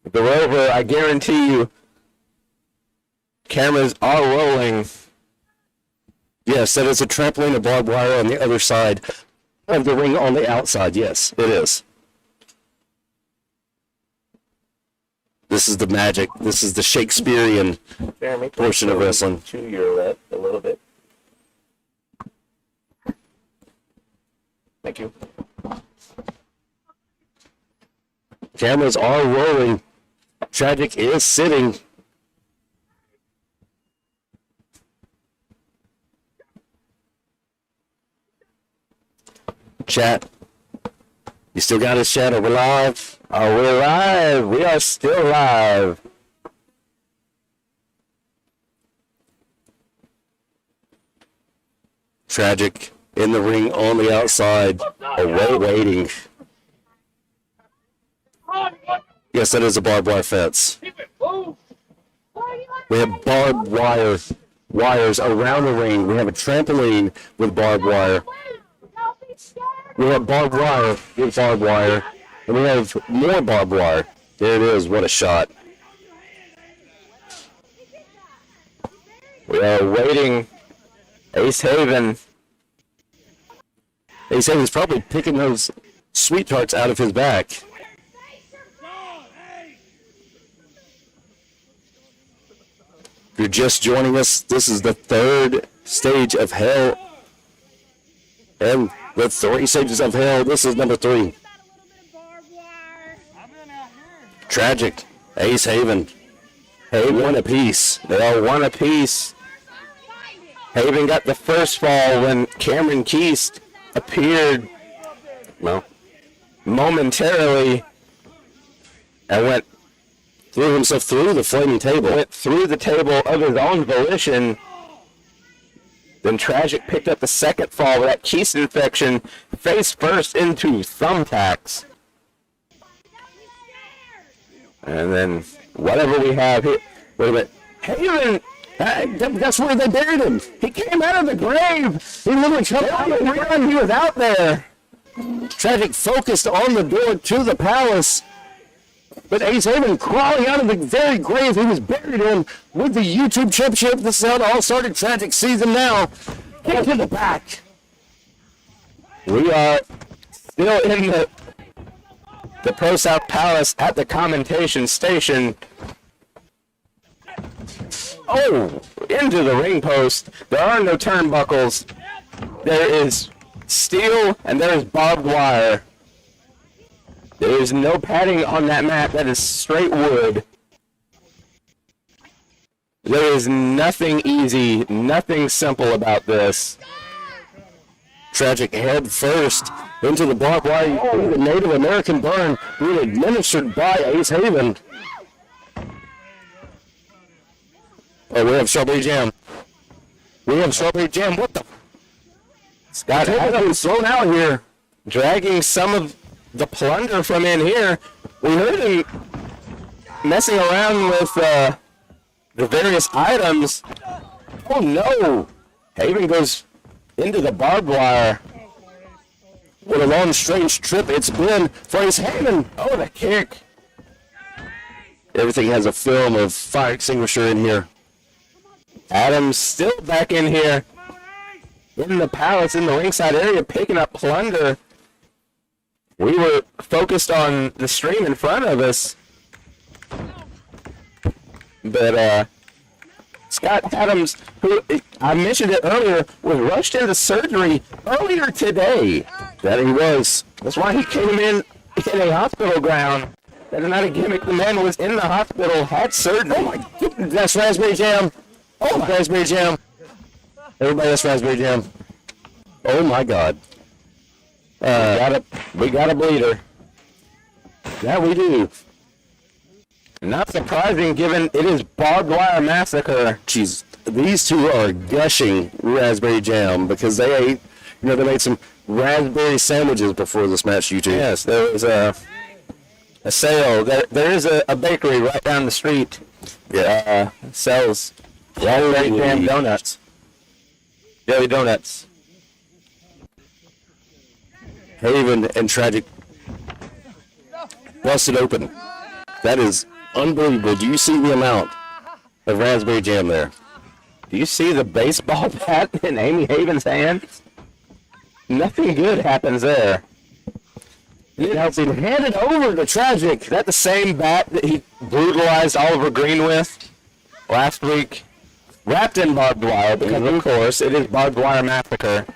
the rover, I guarantee you, cameras are rolling. Yes, that is a trampoline of barbed wire on the other side of the ring on the outside. Yes, it is. This is the magic. This is the Shakespearean portion of wrestling. To your left a little bit. Thank you. Cameras are rolling. Tragic is sitting. Chat. You still got us, chat? Are we live? Are we live? We are still live. Tragic in the ring on the outside. Waiting. Yes, that is a barbed wire fence. We have barbed wires around the ring. We have a trampoline with barbed wire. We have barbed wire with barbed wire. And we have more barbed wire. There it is. What a shot. We are waiting. Ace Haven. Ace Haven's probably picking those sweet tarts out of his back. If you're just joining us, this is the third stage of hell. And the 3 stages of hell, this is number 3. Tragic. Ace Haven. Haven one apiece. They all one apiece. Haven got the first fall when Cameron Keast appeared, well, momentarily and threw himself through the flaming table. Went through the table of his own volition. Then Tragic picked up the second fall with that Keast infection, face first into thumbtacks. And then whatever we have here, wait a minute, Haven, that's where they buried him. He came out of the grave. He literally jumped out of the run. He was out there. Tragic focused on the door to the palace. But Ace Haven crawling out of the very grave he was buried in with the YouTube championship. This is how it all started. Tragic season now. Kick to the back. We are still in the ProSouth Palace at the commentation station. Oh, into the ring post. There are no turnbuckles. There is steel and there is barbed wire. There is no padding on that mat. That is straight wood. There is nothing easy, nothing simple about this. Tragic head first into the barbed wire. Oh, the Native American burn being administered by Ace Haven. Oh, we have Strawberry Jam. We have Strawberry Jam. What the? Scott Adams thrown out here, dragging some of the plunder from in here. We heard him messing around with the various items. Oh no! Haven goes into the barbed wire. What a long, strange trip it's been for Ace Haven. Oh, the kick. Everything has a film of fire extinguisher in here. Adams still back in here. In the palace, in the ringside area, picking up plunder. We were focused on the stream in front of us. But Scott Adams, who I mentioned it earlier, was rushed into surgery earlier today. That he was. That's why he came in a hospital ground. That is not a gimmick. The man was in the hospital, had surgery. Oh my goodness, that's Raspberry Jam. Oh my Raspberry Jam. Everybody, that's Raspberry Jam. Oh my God. We got a bleeder. That we do. Not surprising given it is Barbed Wire Massacre. Jeez, these two are gushing Raspberry Jam because they ate, they made some raspberry sandwiches before this match, you two. Yes, there was a sale. There is a bakery right down the street that sells raspberry jam donuts. Jelly donuts. Haven and Tragic busted open. That is unbelievable. Do you see the amount of raspberry jam there? Do you see the baseball bat in Amy Haven's hand? Nothing good happens there. Now been handed over to Tragic. Is that the same bat that he brutalized Oliver Green with last week? Wrapped in barbed wire, because of course it is Barbed Wire Massacre.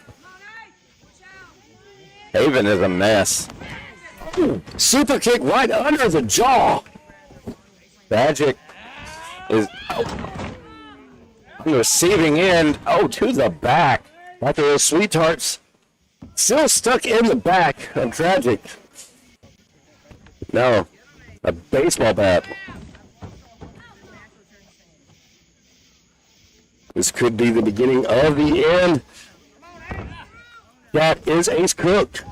Haven is a mess. Ooh, super kick right under the jaw. Tragic is on the receiving end. Oh, to the back. Like those sweethearts. Still stuck in the back of Tragic. No, a baseball bat. This could be the beginning of the end. That is Ace cooked.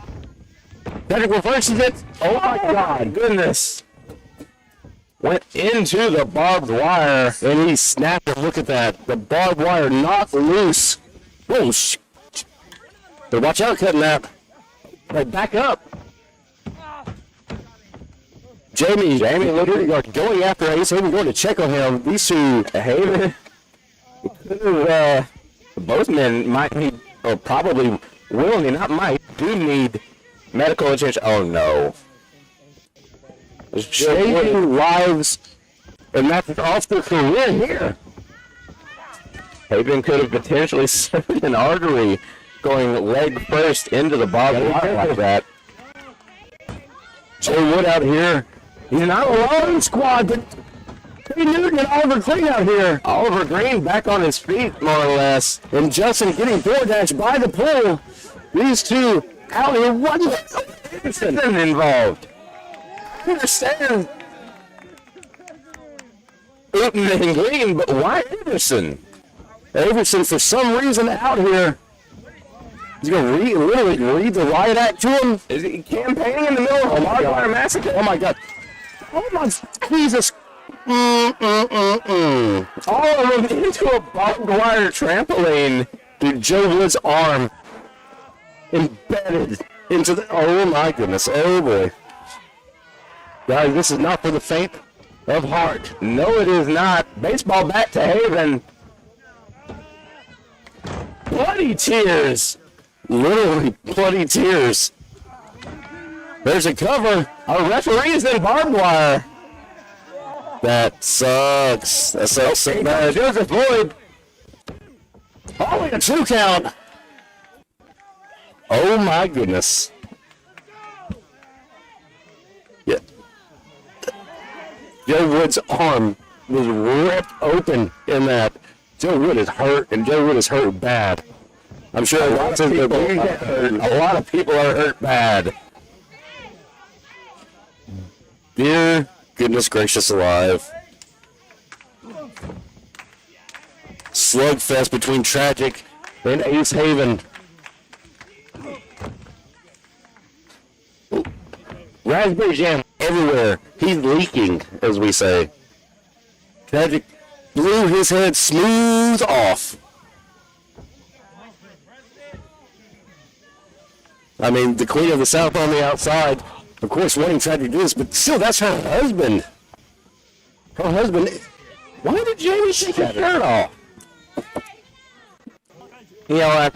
Tragic reverses it. Oh my God, goodness. Went into the barbed wire and he snapped it. Look at that. The barbed wire knocked loose. Whoa, but watch out, cutting that. Right, back up. Jamie literally going after Ace Haven, going to check on him. These two, Haven, both men might need, or probably will, not might, do need medical attention. Oh no. Shaving lives, and that's off their career here. Haven could have potentially severed an artery going leg first into the barbed wire like that. Jay Wood out here. He's not alone, squad, but Trey Newton and Oliver Green out here. Oliver Green back on his feet, more or less. And Justin getting DoorDash by the pool. These two out here. What is involved? I understand Newton and Green, but why Everson? Everson, for some reason, out here. He's going to literally read the riot act to him. Is he campaigning in the middle of a barbed wire massacre? Oh my God. Oh my Jesus. All of them into a barbed wire trampoline. Dude, Joe Wood's arm embedded into the. Oh my goodness. Oh boy. Guys, this is not for the faint of heart. No, it is not. Baseball bat to Haven. Bloody tears. Literally bloody tears. There's a cover. Our referee's in barbed wire. That sucks. That sucks so bad. Joseph Lloyd. Oh, a 2 count. Oh my goodness. Yeah. Joe Wood's arm was ripped open in that. Joe Wood is hurt, and Joe Wood is hurt bad. I'm sure a lot of people are hurt. A lot of people are hurt bad. Dear goodness gracious alive. Slugfest between Tragic and Ace Haven. Raspberry jam everywhere. He's leaking, as we say. Tragic blew his head smooth off. I mean, the Queen of the South on the outside, of course, wanting Tragic to do this, but still, that's her husband. Her husband. Why did Jamie take her shirt off? You know,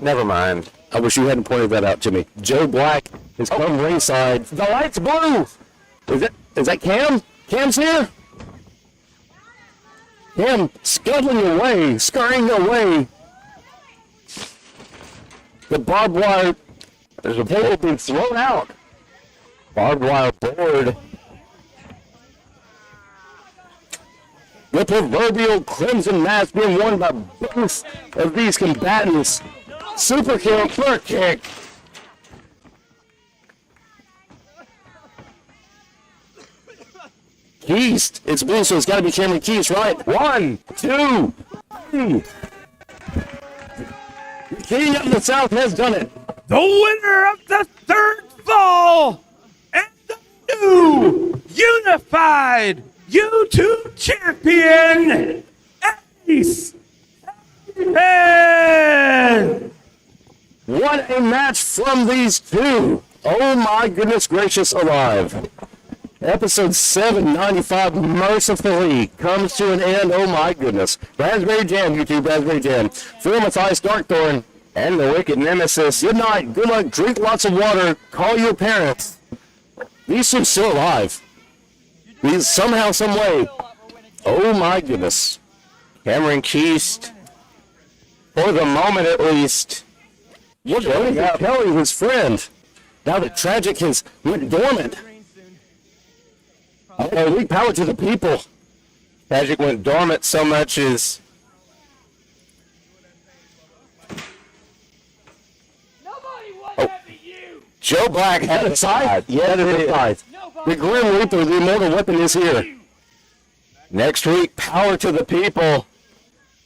never mind. I wish you hadn't pointed that out to me. Joe Black has come ringside. The light's blue. Is that Cam? Cam's here? Cam scuttling away, scurrying away. The barbed wire. There's a table being thrown out. Barbed wire board. The proverbial crimson mask being worn by both of these combatants. Super kick, flirt kick. Keast. It's blue, so it's got to be Cameron Keast, right? 1, 2, 3. The King of the South has done it. The winner of the third fall and the new unified YouTube champion, Ace Haven. What a match from these two. Oh my goodness gracious alive. Episode 795 mercifully comes to an end. Oh my goodness. Raspberry Jam, YouTube, Raspberry Jam. Phil Matthias Darkthorn and the Wicked Nemesis. Good night. Good luck. Drink lots of water. Call your parents. These two still alive. These somehow, some way. Oh my goodness. Cameron Keast, for the moment at least. Look at Kelly, his friend. Now that Tragic has went dormant. Weak power to the people. Tragic went dormant so much as. Joe Black had a side. Yeah, it is. The Grim Reaper, the immortal weapon, is here. Next week, power to the people.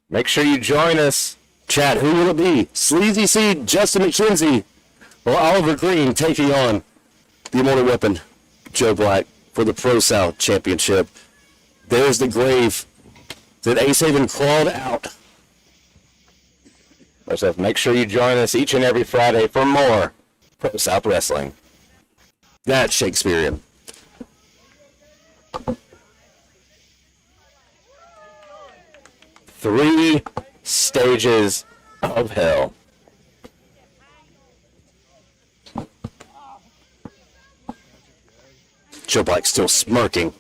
Make sure you join us. Chat, who will it be? Sleazy C, Justin McKenzie, or Oliver Green taking on the immortal weapon, Joe Black, for the ProSouth Championship. There's the grave that Ace Haven crawled out. Make sure you join us each and every Friday for more ProSouth Wrestling. That's Shakespearean. Three stages of hell. Joe Black still smirking.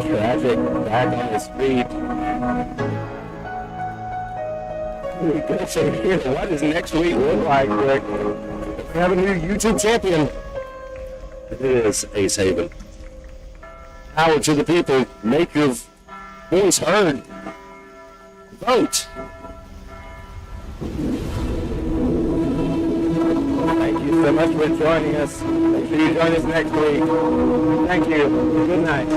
Tragic back on his feet. We gotta say here, what does next week look like, Rick? We have a new YouTube champion. It is Ace Haven. Power to the people. Make your voice heard. Vote. Thank you so much for joining us. Make sure you join us next week. Thank you. Good night.